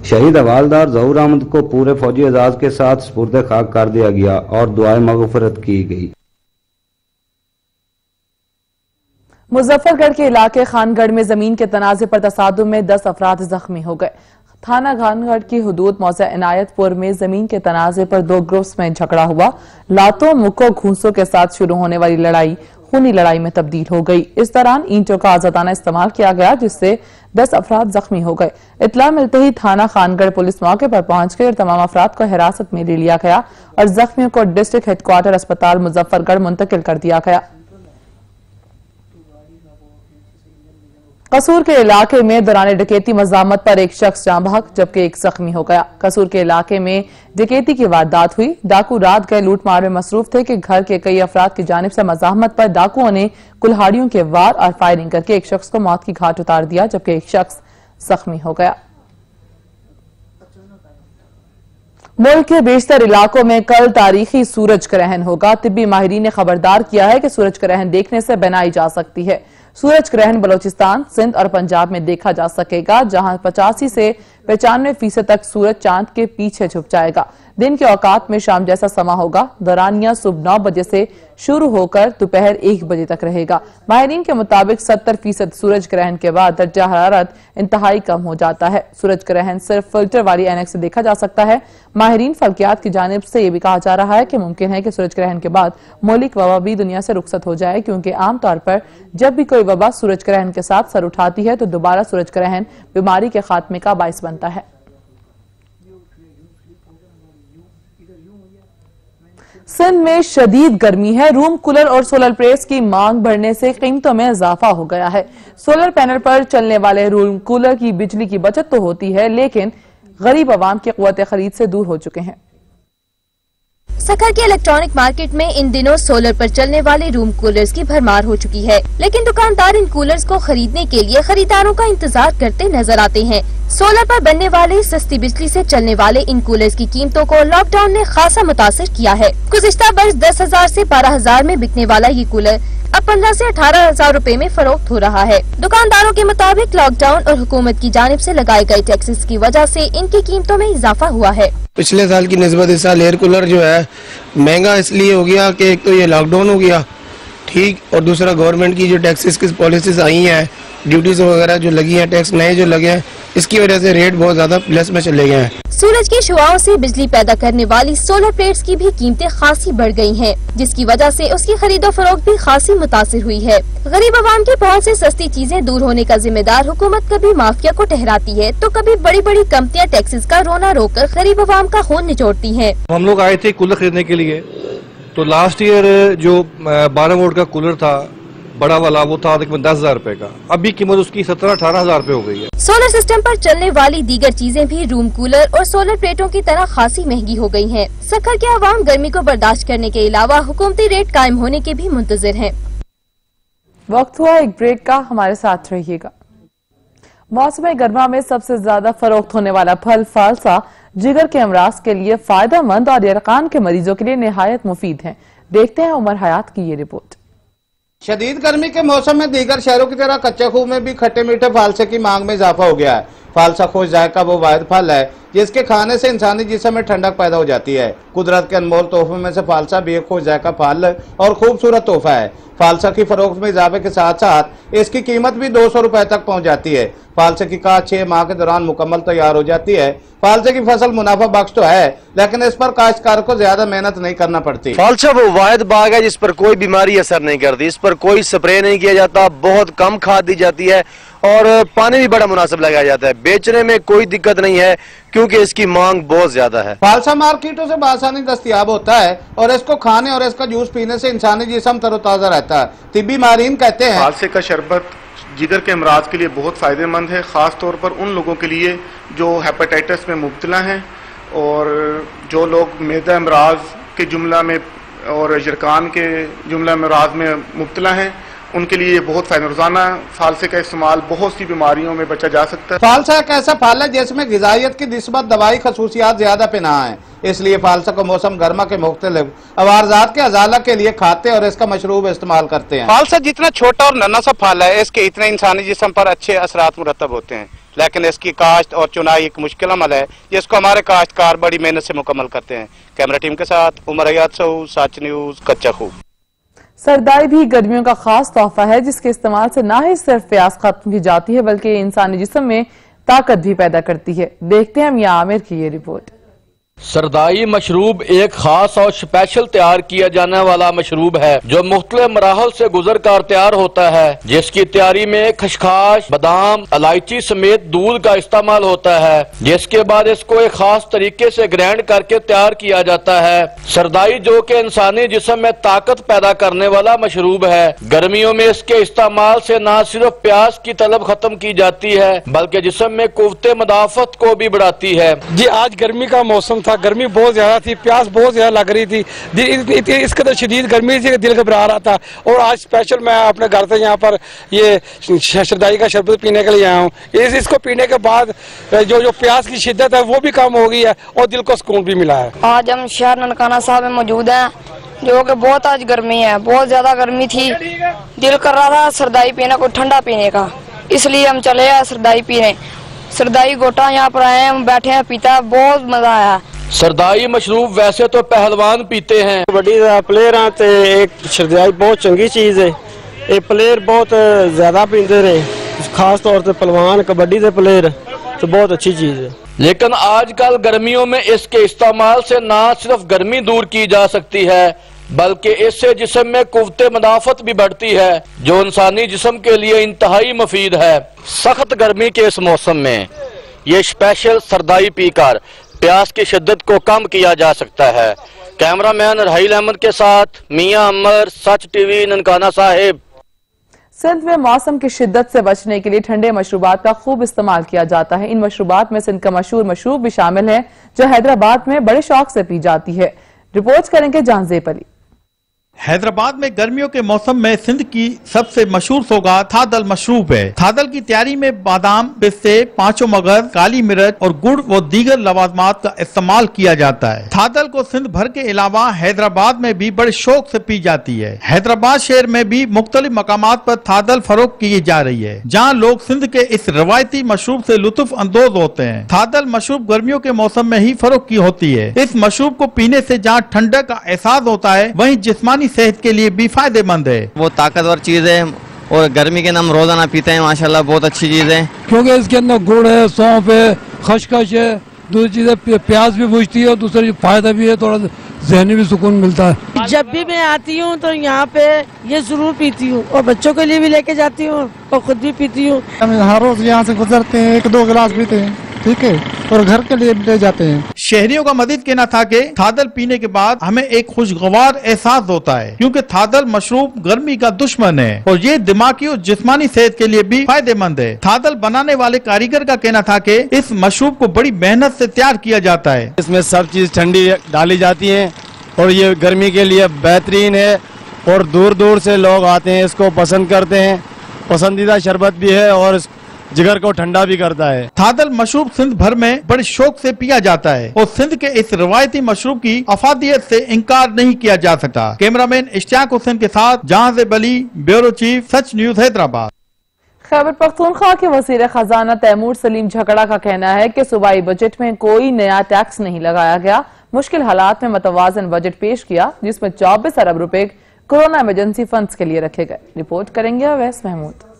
शहीद हवालदार जहूर अहमद को पूरे फौजी एजाज के साथ सुपुर्द खाक कर दिया गया और दुआए मगफिरत की गई। मुजफ्फरगढ़ के इलाके खानगढ़ में जमीन के तनाजे पर तसादुम में 10 अफराद जख्मी हो गए। थाना खानगढ़ की हुदूद मौजा इनायतपुर में जमीन के तनाजे पर 2 ग्रुप्स में झगड़ा हुआ। लातों, मुक्कों, घूंसों के साथ शुरू होने वाली लड़ाई खूनी लड़ाई में तब्दील हो गई। इस दौरान ईंटों का आजादाना इस्तेमाल किया गया, जिससे 10 अफराद जख्मी हो गए। इत्तला मिलते ही थाना खानगढ़ पुलिस मौके पर पहुंच गई और तमाम अफराद को हिरासत में ले लिया गया और जख्मियों को डिस्ट्रिक्ट हेडक्वार्टर अस्पताल मुजफ्फरगढ़ मुंतकिल कर दिया गया। कसूर के इलाके में दौरान डकैती मजामत पर एक शख्स जाँ बहक जबकि एक जख्मी हो गया। कसूर के इलाके में डकैती की वारदात हुई। डाकू रात गए लूटमार में मसरूफ थे कि घर के कई अफराद की जानिब से मजामत पर डाकुओं ने कुल्हाड़ियों के वार और फायरिंग करके एक शख्स को मौत की घाट उतार दिया, जबकि एक शख्स जख्मी हो गया। मुल्क के बेशतर इलाकों में कल तारीखी सूरज ग्रहण होगा। तिब्बी माहिरीन ने खबरदार किया है कि सूरज ग्रहण देखने से बनाई जा सकती है। सूरज ग्रहण बलोचिस्तान, सिंध और पंजाब में देखा जा सकेगा, जहां 85 से 95% तक सूरज चांद के पीछे छुप जाएगा। दिन के औकात में शाम जैसा समा होगा। दौरानिया सुबह 9 बजे से शुरू होकर दोपहर 1 बजे तक रहेगा। माहिरीन के मुताबिक 70% सूरज ग्रहण के बाद दर्जा हरारत इंतहाई कम हो जाता है। सूरज ग्रहण सिर्फ फिल्टर वाली ऐनक से देखा जा सकता है। माहिरीन फल्कियात की जानिब से यह भी कहा जा रहा है कि मुमकिन है कि सूरज ग्रहण के बाद मौलिक वबा भी दुनिया से रुखसत हो जाए, क्योंकि आमतौर पर जब भी कोई वबा सूरज ग्रहण के साथ सर उठाती है तो दोबारा सूरज ग्रहण बीमारी के खात्मे का बाइस बनता है। सिंध में शदीद गर्मी है। रूम कूलर और सोलर प्रेस की मांग बढ़ने से कीमतों में इजाफा हो गया है। सोलर पैनल पर चलने वाले रूम कूलर की बिजली की बचत तो होती है, लेकिन गरीब आवाम की क़ुव्वत खरीद से दूर हो चुके हैं। सखर के इलेक्ट्रॉनिक मार्केट में इन दिनों सोलर पर चलने वाले रूम कूलर्स की भरमार हो चुकी है, लेकिन दुकानदार इन कूलर्स को खरीदने के लिए खरीदारों का इंतजार करते नजर आते हैं। सोलर पर बनने वाले सस्ती बिजली से चलने वाले इन कूलर्स की कीमतों को लॉकडाउन ने खासा मुतासिर किया है। गुज़िश्ता वर्ष 10,000 से 12,000 में बिकने वाला ये कूलर अब 15 से 18,000 रुपए में फरोख्त हो रहा है। दुकानदारों के मुताबिक लॉकडाउन और हुकूमत की जानिब से लगाए गए टैक्सेस की वजह से इनकी कीमतों में इजाफा हुआ है। पिछले साल की निस्बत इस साल एयर कूलर जो है महंगा इसलिए हो गया कि एक तो ये लॉकडाउन हो गया, ठीक, और दूसरा गवर्नमेंट की जो टैक्सेस की पॉलिसीज आई हैं, ड्यूटीज वगैरह जो लगी हैं, टैक्स नए जो लगे हैं, इसकी वजह से रेट बहुत ज्यादा प्लस में चले गए हैं। सूरज की शुआओं से बिजली पैदा करने वाली सोलर प्लेट्स की भी कीमतें खासी बढ़ गई हैं, जिसकी वजह से उसकी खरीदो फरोख्त भी खासी मुतासिर हुई है। गरीब आवाम की पहुंच से सस्ती चीजें दूर होने का जिम्मेदार हुकूमत कभी माफिया को ठहराती है तो कभी बड़ी बड़ी कंपनियां टैक्सेस का रोना रोककर गरीब आवाम का खून निचोड़ती हैं। हम लोग आए थे कूलर खरीदने के लिए, तो लास्ट ईयर जो 12 वोल्ट का कूलर था बड़ा वाला वो था तकरीबन 10,000 रुपए का, अभी कीमत उसकी 17-18 हजार रुपए हो गई है। सोलर सिस्टम पर चलने वाली दीगर चीजें भी रूम कूलर और सोलर प्लेटों की तरह खासी महंगी हो गई हैं। सक्खर के अवाम गर्मी को बर्दाश्त करने के अलावा हुकूमती रेट कायम होने के भी मुंतजिर हैं। वक्त हुआ एक ब्रेक का, हमारे साथ रहिएगा। मौसम गर्मा में सबसे ज्यादा फरोख्त होने वाला फल फालसा जिगर के अमराज के लिए फायदेमंद और यरकान के मरीजों के लिए निहायत मुफीद है। देखते हैं उमर हयात की ये रिपोर्ट। शदीद गर्मी के मौसम में दीगर शहरों की तरह कच्चे खूब में भी खट्टे मीठे फालसे की मांग में इजाफा हो गया है। फालसा खुश जायका वो वाहिद फल है जिसके खाने से इंसानी जिस्म में ठंडक पैदा हो जाती है। कुदरत के अनमोल तोहफों में से फालसा भी एक खुश जायका फल और खूबसूरत तोहफा है। फालसा की फरोख्त में इजाफे के साथ साथ इसकी कीमत भी 200 रुपए तक पहुंच जाती है। फालसे की काश्त 6 माह के दौरान मुकम्मल तैयार हो जाती है। फालसे की फसल मुनाफा बख्श तो है, लेकिन इस पर काश्तकार को ज्यादा मेहनत नहीं करना पड़ती। फालसा वो वाहिद बाग है जिस पर कोई बीमारी असर नहीं करती, इस पर कोई स्प्रे नहीं किया जाता, बहुत कम खाद दी जाती है और पानी भी बड़ा मुनासिब लगाया जाता है। बेचने में कोई दिक्कत नहीं है क्योंकि इसकी मांग बहुत ज्यादा है। फालसा मार्केटों से बआसानी दस्तयाब होता है और इसको खाने और इसका जूस पीने से इंसानी जिस्म तरोताजा रहता है। तिब्बी माहिरीन कहते हैं फालसे का शरबत जिगर के अमराज के लिए बहुत फ़ायदेमंद है, ख़ास तौर पर उन लोगों के लिए जो हेपेटाइटिस में मुब्तला हैं और जो लोग मैदा अमराज के जुमला में और यरकान के जुमला अमराज में मुब्तला हैं, उनके लिए बहुत फायदा। रोजाना फालसे का इस्तेमाल बहुत सी बीमारियों में बचा जा सकता है। फालसा एक ऐसा फल है जिसमें ग़िज़ाइयत की निस्बत दवाई खसूसियात ज्यादा पिना है, इसलिए फालसा को मौसम गर्मा के मुख्तलिफ अवारजात के अजाला के लिए खाते और इसका मशरूब इस्तेमाल करते हैं। फालसा जितना छोटा और नन्हा सा फल है, इसके इतने इंसानी जिस्म पर अच्छे असरात मुरतब होते हैं, लेकिन इसकी काश्त और चुनाई एक मुश्किल अमल है जिसको हमारे काश्तकार बड़ी मेहनत से मुकम्मल करते हैं। कैमरा टीम के साथ उमर हयात सऊद, सच न्यूज, कच्चा खूब। सरदाई भी गर्मियों का खास तोहफा है जिसके इस्तेमाल से न ही सिर्फ प्यास खत्म की जाती है बल्कि इंसानी जिस्म में ताकत भी पैदा करती है। देखते हैं मियां आमिर की ये रिपोर्ट। सरदाई मशरूब एक खास और स्पेशल तैयार किया जाने वाला मशरूब है जो मुख्तलिफ मराहल से गुजर कर तैयार होता है, जिसकी तैयारी में खशखाश, बादाम, इलायची समेत दूध का इस्तेमाल होता है, जिसके बाद इसको एक खास तरीके से ग्राइंड करके तैयार किया जाता है। सरदाई जो कि इंसानी जिस्म में ताकत पैदा करने वाला मशरूब है, गर्मियों में इसके इस्तेमाल से न सिर्फ प्यास की तलब खत्म की जाती है बल्कि जिस्म में कुव्वते मदाफत को भी बढ़ाती है। जी आज गर्मी का मौसम था, गर्मी बहुत ज्यादा थी, प्यास बहुत ज्यादा लग रही थी, इस कदर शदीद गर्मी थी कि दिल घबरा रहा था और आज स्पेशल मैं अपने घर से यहाँ पर ये सरदाई का शरबत पीने के लिए आया हूँ। इसको पीने के बाद जो प्यास की शिद्दत है वो भी कम हो गई है और दिल को सुकून भी मिला है। आज हम शहर ननकाना साहब में मौजूद हैं जो कि बहुत आज गर्मी है, बहुत ज्यादा गर्मी थी, दिल कर रहा था सरदाई पीने को, ठंडा पीने का, इसलिए हम चले आए सरदाई पीने। सरदाई गोटा यहाँ पर आए हैं, हम बैठे हैं, पीता, बहुत मजा आया। सरदाई मशरूब वैसे तो पहलवान पीते हैं, कबड्डी का प्लेयर हैं तो एक सरदाई बहुत चंगी चीज है, ये प्लेयर बहुत ज्यादा पीते रहे, खास तौर से पहलवान कबड्डी के प्लेयर, तो बहुत अच्छी चीज है। लेकिन आजकल गर्मियों में इसके इस्तेमाल से न सिर्फ गर्मी दूर की जा सकती है बल्कि इससे जिस्म में कुव्वते मदाफत भी बढ़ती है जो इंसानी जिस्म के लिए इंतहाई मुफीद है। सख्त गर्मी के इस मौसम में ये स्पेशल सरदाई पीकर प्यास की शिद्दत को कम किया जा सकता है। कैमरामैन रहील अहमद के साथ मियां अमर, सच टीवी, ननकाना साहिब। सिंध में मौसम की शिद्दत से बचने के लिए ठंडे मशरूबात का खूब इस्तेमाल किया जाता है। इन मशरूबात में सिंध का मशहूर मशरूब भी शामिल है जो हैदराबाद में बड़े शौक से पी जाती है। रिपोर्ट करेंगे जांजेब अली। हैदराबाद में गर्मियों के मौसम में सिंध की सबसे मशहूर सौगात थादल मशरूब है। थादल की तैयारी में बादाम, पिस्ते, पांचों मगज, काली मिर्च और गुड़ व दीगर लवाजमात का इस्तेमाल किया जाता है। थादल को सिंध भर के अलावा हैदराबाद में भी बड़े शौक से पी जाती है। हैदराबाद शहर में भी मुख्तलिफ मकामात पर थादल फरोख्त की जा रही है जहाँ लोग सिंध के इस रवायती मशरूब से लुत्फ अंदोज होते हैं। थादल मशरूब गर्मियों के मौसम में ही फरोख्त की होती है। इस मशरूब को पीने से जहाँ ठंडक का एहसास होता है वहीं जिस्मानी सेहत के लिए भी फायदेमंद है। वो ताकतवर चीज है और गर्मी के नाम रोजाना पीते हैं, माशाल्लाह बहुत अच्छी चीज है क्योंकि इसके अंदर गुड़ है, सौंफ है, खसखस है, दूसरी चीजें प्यास भी बुझती है और दूसरी फायदा भी है, थोड़ा ज़हनी भी सुकून मिलता है। जब भी मैं आती हूँ तो यहाँ पे ये जरूर पीती हूँ और बच्चों के लिए भी लेके जाती हूँ और खुद भी पीती हूँ। हम हर रोज यहाँ से गुजरते हैं, 1-2 गिलास पीते हैं, ठीक है, और घर के लिए ले जाते हैं। शहरियों का मजीद कहना था कि थादल पीने के बाद हमें एक खुशगवार एहसास होता है, क्योंकि थादल मशरूब गर्मी का दुश्मन है और ये दिमागी और जिस्मानी सेहत के लिए भी फायदेमंद है। थादल बनाने वाले कारीगर का कहना था कि इस मशरूब को बड़ी मेहनत से तैयार किया जाता है। इसमें सब चीज ठंडी डाली जाती है और ये गर्मी के लिए बेहतरीन है और दूर दूर से लोग आते हैं, इसको पसंद करते हैं। पसंदीदा शरबत भी है और जिगर को ठंडा भी करता है। थादल मशरूब सिंध भर में बड़े शौक से पिया जाता है और सिंध के इस रवायती मशरूब की अफादियत से इनकार नहीं किया जा सकता। कैमरामैन इश्तियाक हुसैन के साथ जहां बली, ब्यूरो चीफ, सच न्यूज हैदराबाद। खैबर पख्तूनख्वा के वजीर खजाना तैमूर सलीम झगड़ा का कहना है कि सूबाई बजट में कोई नया टैक्स नहीं लगाया गया। मुश्किल हालात में मतवाजन बजट पेश किया, जिसमें 24 अरब रुपए कोरोना इमरजेंसी फंड्स के लिए रखे गए। रिपोर्ट करेंगे अवैस महमूद।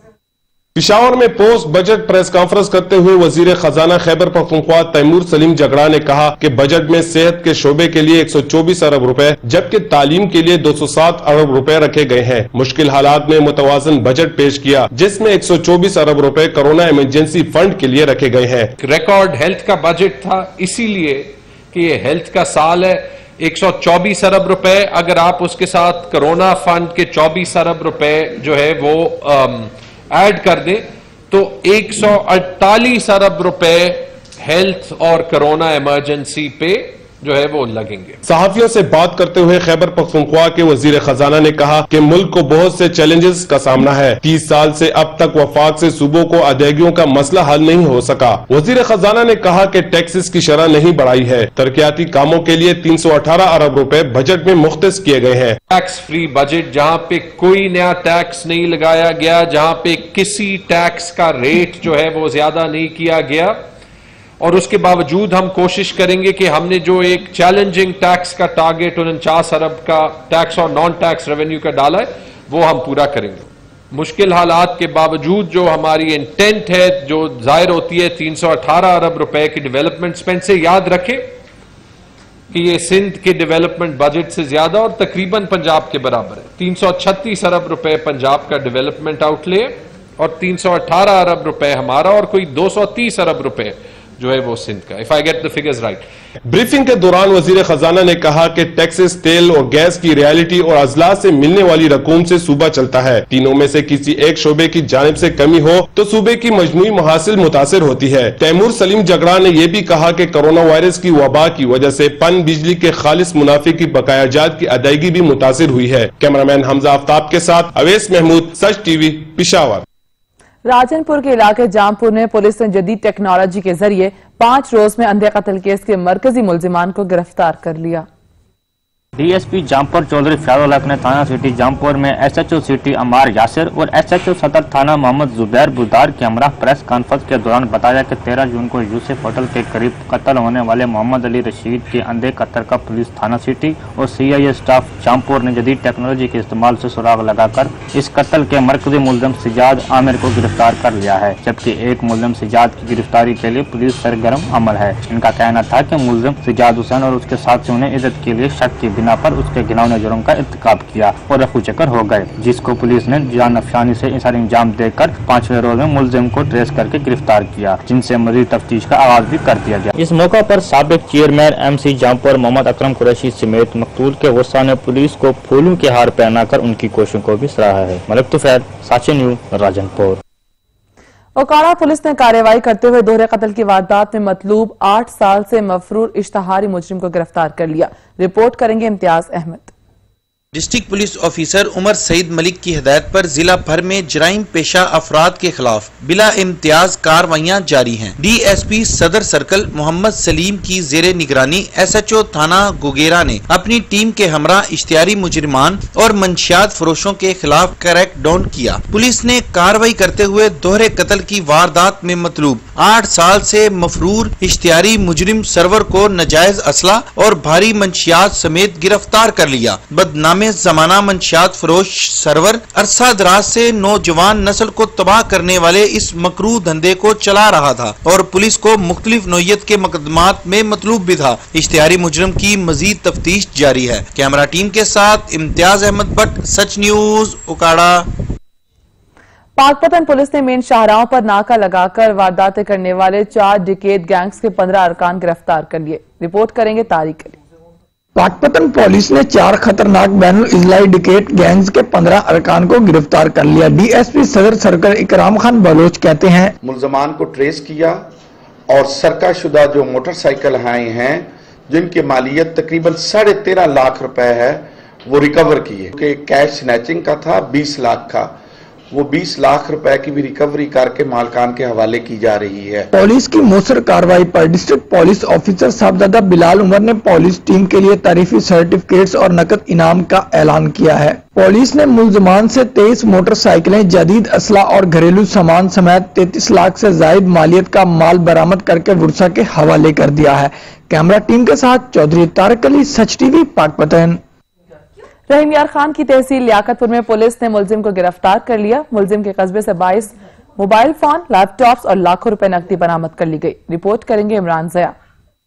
पिशावर में पोस्ट बजट प्रेस कॉन्फ्रेंस करते हुए वजीर खजाना खैबर पख्तूनख्वा तैमूर सलीम झगड़ा ने कहा कि बजट में सेहत के शोबे के लिए 124 अरब रुपए जबकि तालीम के लिए 207 अरब रुपए रखे गए हैं। मुश्किल हालात में मुतवाजन बजट पेश किया, जिसमें 124 अरब रुपए कोरोना इमरजेंसी फंड के लिए रखे गए हैं। रिकॉर्ड हेल्थ का बजट था, इसीलिए कि ये हेल्थ का साल है। 124 अरब रुपए अगर आप उसके साथ कोरोना फंड के 24 अरब रुपए जो है वो ऐड कर दे तो 148 अरब रुपए हेल्थ और कोरोना इमरजेंसी पे जो है वो लगेंगे। सहाफियों से बात करते हुए खैबर पख्तूनख्वा के वजीर खजाना ने कहा कि मुल्क को बहुत से चैलेंजेस का सामना है। 30 साल से अब तक वफाक से सूबों को अदायगियों का मसला हल नहीं हो सका। वजीर खजाना ने कहा कि टैक्सेस की शरह नहीं बढ़ाई है। तरक्याती कामों के लिए 318 अरब रुपए बजट में मुख्तस किए गए हैं। टैक्स फ्री बजट, जहाँ पे कोई नया टैक्स नहीं लगाया गया, जहाँ पे किसी टैक्स का रेट जो है वो ज्यादा नहीं किया गया, और उसके बावजूद हम कोशिश करेंगे कि हमने जो एक चैलेंजिंग टैक्स का टारगेट 49 अरब का टैक्स और नॉन टैक्स रेवेन्यू का डाला है वो हम पूरा करेंगे। मुश्किल हालात के बावजूद जो हमारी इंटेंट है जो जाहिर होती है 318 अरब रुपए की डेवलपमेंट स्पेंड से, याद रखें कि ये सिंध के डेवलपमेंट बजट से ज्यादा और तकरीबन पंजाब के बराबर है। 336 अरब रुपए पंजाब का डेवलपमेंट आउटले और 318 अरब रुपए हमारा और कोई 230 अरब रुपए जो है वो सिंध का, if I get the figures right. Briefing के दौरान वजीर खजाना ने कहा कि टैक्सेस, तेल और गैस की रियलिटी और अजलास से मिलने वाली रकूम से सूबा चलता है। तीनों में से किसी एक शोबे की जानिब से कमी हो तो सूबे की मजमूई मुहासिल मुतासिर होती है। तैमूर सलीम झगड़ा ने यह भी कहा कि कोरोना वायरस की वबा की वजह से पन बिजली के खालिस मुनाफे की बकायाजात की अदायगी भी मुतासिर हुई है। कैमरामैन हमजा आफ्ताब के साथ अवैस महमूद, सच टीवी, पिशावर। राजनपुर के इलाके जामपुर में पुलिस ने जदीद टेक्नोलॉजी के जरिए 5 रोज में अंधे कत्ल केस के मरकजी मुलजिमान को गिरफ्तार कर लिया। डीएसपी जामपुर चौधरी फयाजुल हक ने थाना सिटी जामपुर में एसएचओ सिटी अमार यासिर और एसएचओ सदर थाना मोहम्मद जुबैर बुदार के हमरा प्रेस कॉन्फ्रेंस के दौरान बताया कि 13 जून को यूसुफ होटल के करीब कत्ल होने वाले मोहम्मद अली रशीद के अंधे कत्ल का पुलिस थाना सिटी और सीआईए स्टाफ जामपुर ने जदीद टेक्नोलॉजी के इस्तेमाल से सुराग लगाकर इस कत्ल के मरकजी मुलजिम सिजाद आमिर को गिरफ्तार कर लिया है, जबकि एक मुलजिम सिजाद की गिरफ्तारी के लिए पुलिस सरगर्म अमल है। इनका कहना था कि मुलजिम सिजाद हुसैन और उसके साथ उन्हें इज्जत के लिए शक की बिना पर उसके घिनौने जुर्म का इर्तिकाब किया और रफू चक्कर हो गए, जिसको पुलिस ने जान अफशानी से इंसानी इंजाम देकर 5वें रोज में मुलजिम को ट्रेस करके गिरफ्तार किया, जिनसे मजीद तफ्तीश का आगाज भी कर दिया गया। इस मौका पर साबिक चेयरमैन एमसी जामपुर मोहम्मद अकरम कुरैशी समेत मकतूल के गुस्सा ने पुलिस को फूलों के हार पहनाकर उनकी कोशिशों को भी सराहा है। मलिक तुफैल, साचे न्यूज़, राजनपुर। ओकाड़ा पुलिस ने कार्रवाई करते हुए दोहरे कत्ल की वारदात में मतलूब 8 साल से मफरूर इश्तहारी मुजरिम को गिरफ्तार कर लिया। रिपोर्ट करेंगे Imtiaz Ahmed. District police officer Umar Saeed Malik की हिदायत पर जिला भर में जराइम पेशा अफराद के खिलाफ बिला इम्तियाज कार्रवाइयाँ जारी हैं। डीएसपी सदर सर्कल मोहम्मद सलीम की जेरे निगरानी एसएचओ थाना गुगेरा ने अपनी टीम के हमरा इश्तिहारी मुजरिमान और मंशियात फरोशों के खिलाफ क्रैक डाउन किया। पुलिस ने कार्रवाई करते हुए दोहरे कत्ल की वारदात में मतलूब 8 साल से मफरूर इश्तिहारी मुजरिम सरवर को नाजायज असला और भारी मंशियात समेत गिरफ्तार कर लिया। बदनामे जमाना मंशियात फरोश सरवर अरसा दराज से नौजवान नस्ल को तबाह करने वाले इस मकरू धंधे को चला रहा था और पुलिस को मुख्तलिफ नौयत के मुकदमात में मतलूब भी था। इश्तिहारी मुजरिम की मजीद तफ्तीश जारी है। कैमरा टीम के साथ इम्तियाज अहमद भट्ट, सच न्यूज, ओकाड़ा। पाकपतन पुलिस ने मेन शाहराहों पर नाका लगाकर वारदातें करने वाले 4 डिकेट गैंग्स के 15 अरकान गिरफ्तार कर लिए। रिपोर्ट करेंगे तारिक अली। पाकपतन पुलिस ने 4 खतरनाक बैनुल इजलाई डिकेट गैंग्स के 15 अरकान को गिरफ्तार कर लिया। डीएसपी सदर सर्कल इकराम खान बलोच कहते हैं, मुल्जमान को ट्रेस किया और सरकाशुदा जो मोटरसाइकिल आए हैं जिनकी मालियत तकरीबन 13.5 लाख रुपए है वो रिकवर किए। कि कैश स्नैचिंग का था 20 लाख का, वो 20 लाख रुपए की भी रिकवरी करके मालकान के हवाले की जा रही है। पुलिस की मौसर कार्रवाई पर district police officer Sahibzada Bilal Umar ने पुलिस टीम के लिए तारीफी सर्टिफिकेट्स और नकद इनाम का ऐलान किया है। पुलिस ने मुलजमान से 23 मोटरसाइकिलें, जदीद असला और घरेलू सामान समेत 33 लाख से जायद मालियत का माल बरामद करके वर्सा के हवाले कर दिया है। कैमरा टीम के साथ चौधरी तारिक अली, सच टीवी, पाकपतन। रहीम यार खान की तहसील लियाकतपुर में पुलिस ने मुलजिम को गिरफ्तार कर लिया। मुलजिम के कस्बे से 22 मोबाइल फोन, लैपटॉप्स और लाखों रुपए नकदी बरामद कर ली गई। रिपोर्ट करेंगे इमरान ज़या।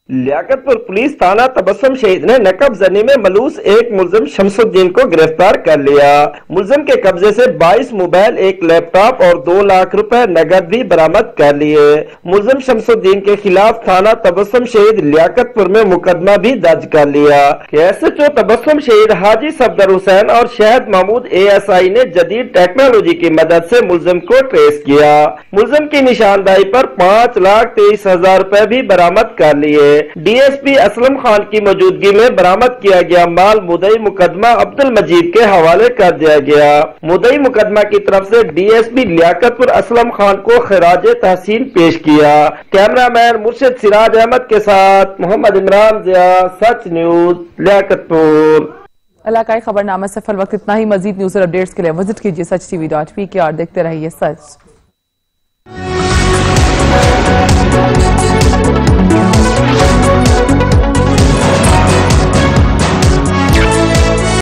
लियाकतपुर पुलिस थाना तबस्सुम शहीद ने नकब जनी में मलूस एक मुलजिम शमसुद्दीन को गिरफ्तार कर लिया। मुलजिम के कब्जे से 22 मोबाइल, 1 लैपटॉप और 2 लाख रुपए नकद भी बरामद कर लिए। मुलजिम शमसुद्दीन के खिलाफ थाना तबस्सुम शहीद लियाकतपुर में मुकदमा भी दर्ज कर लिया। एसएचओ तबस्सुम शहीद हाजी सफदर हुसैन और शहद महमूद ASI ने जदीद टेक्नोलॉजी की मदद से मुलजिम को ट्रेस किया। मुलजिम की निशानदाही पर 5,23,000 रुपए भी बरामद कर लिए। डीएसपी असलम खान की मौजूदगी में बरामद किया गया माल मुदई मुकदमा अब्दुल मजीद के हवाले कर दिया गया। मुदई मुकदमा की तरफ से डीएसपी लियाकतपुर असलम खान को खिराज तहसीन पेश किया। कैमरामैन मुर्शिद सिराज अहमद के साथ मोहम्मद इमरान ज़िया, सच न्यूज, लियाकतपुर। इलाकाई खबरनामा से फिल वक्त इतना ही। मजीद न्यूज और अपडेट्स के लिए विजिट कीजिए सच TV.pk और देखते रहिए सच।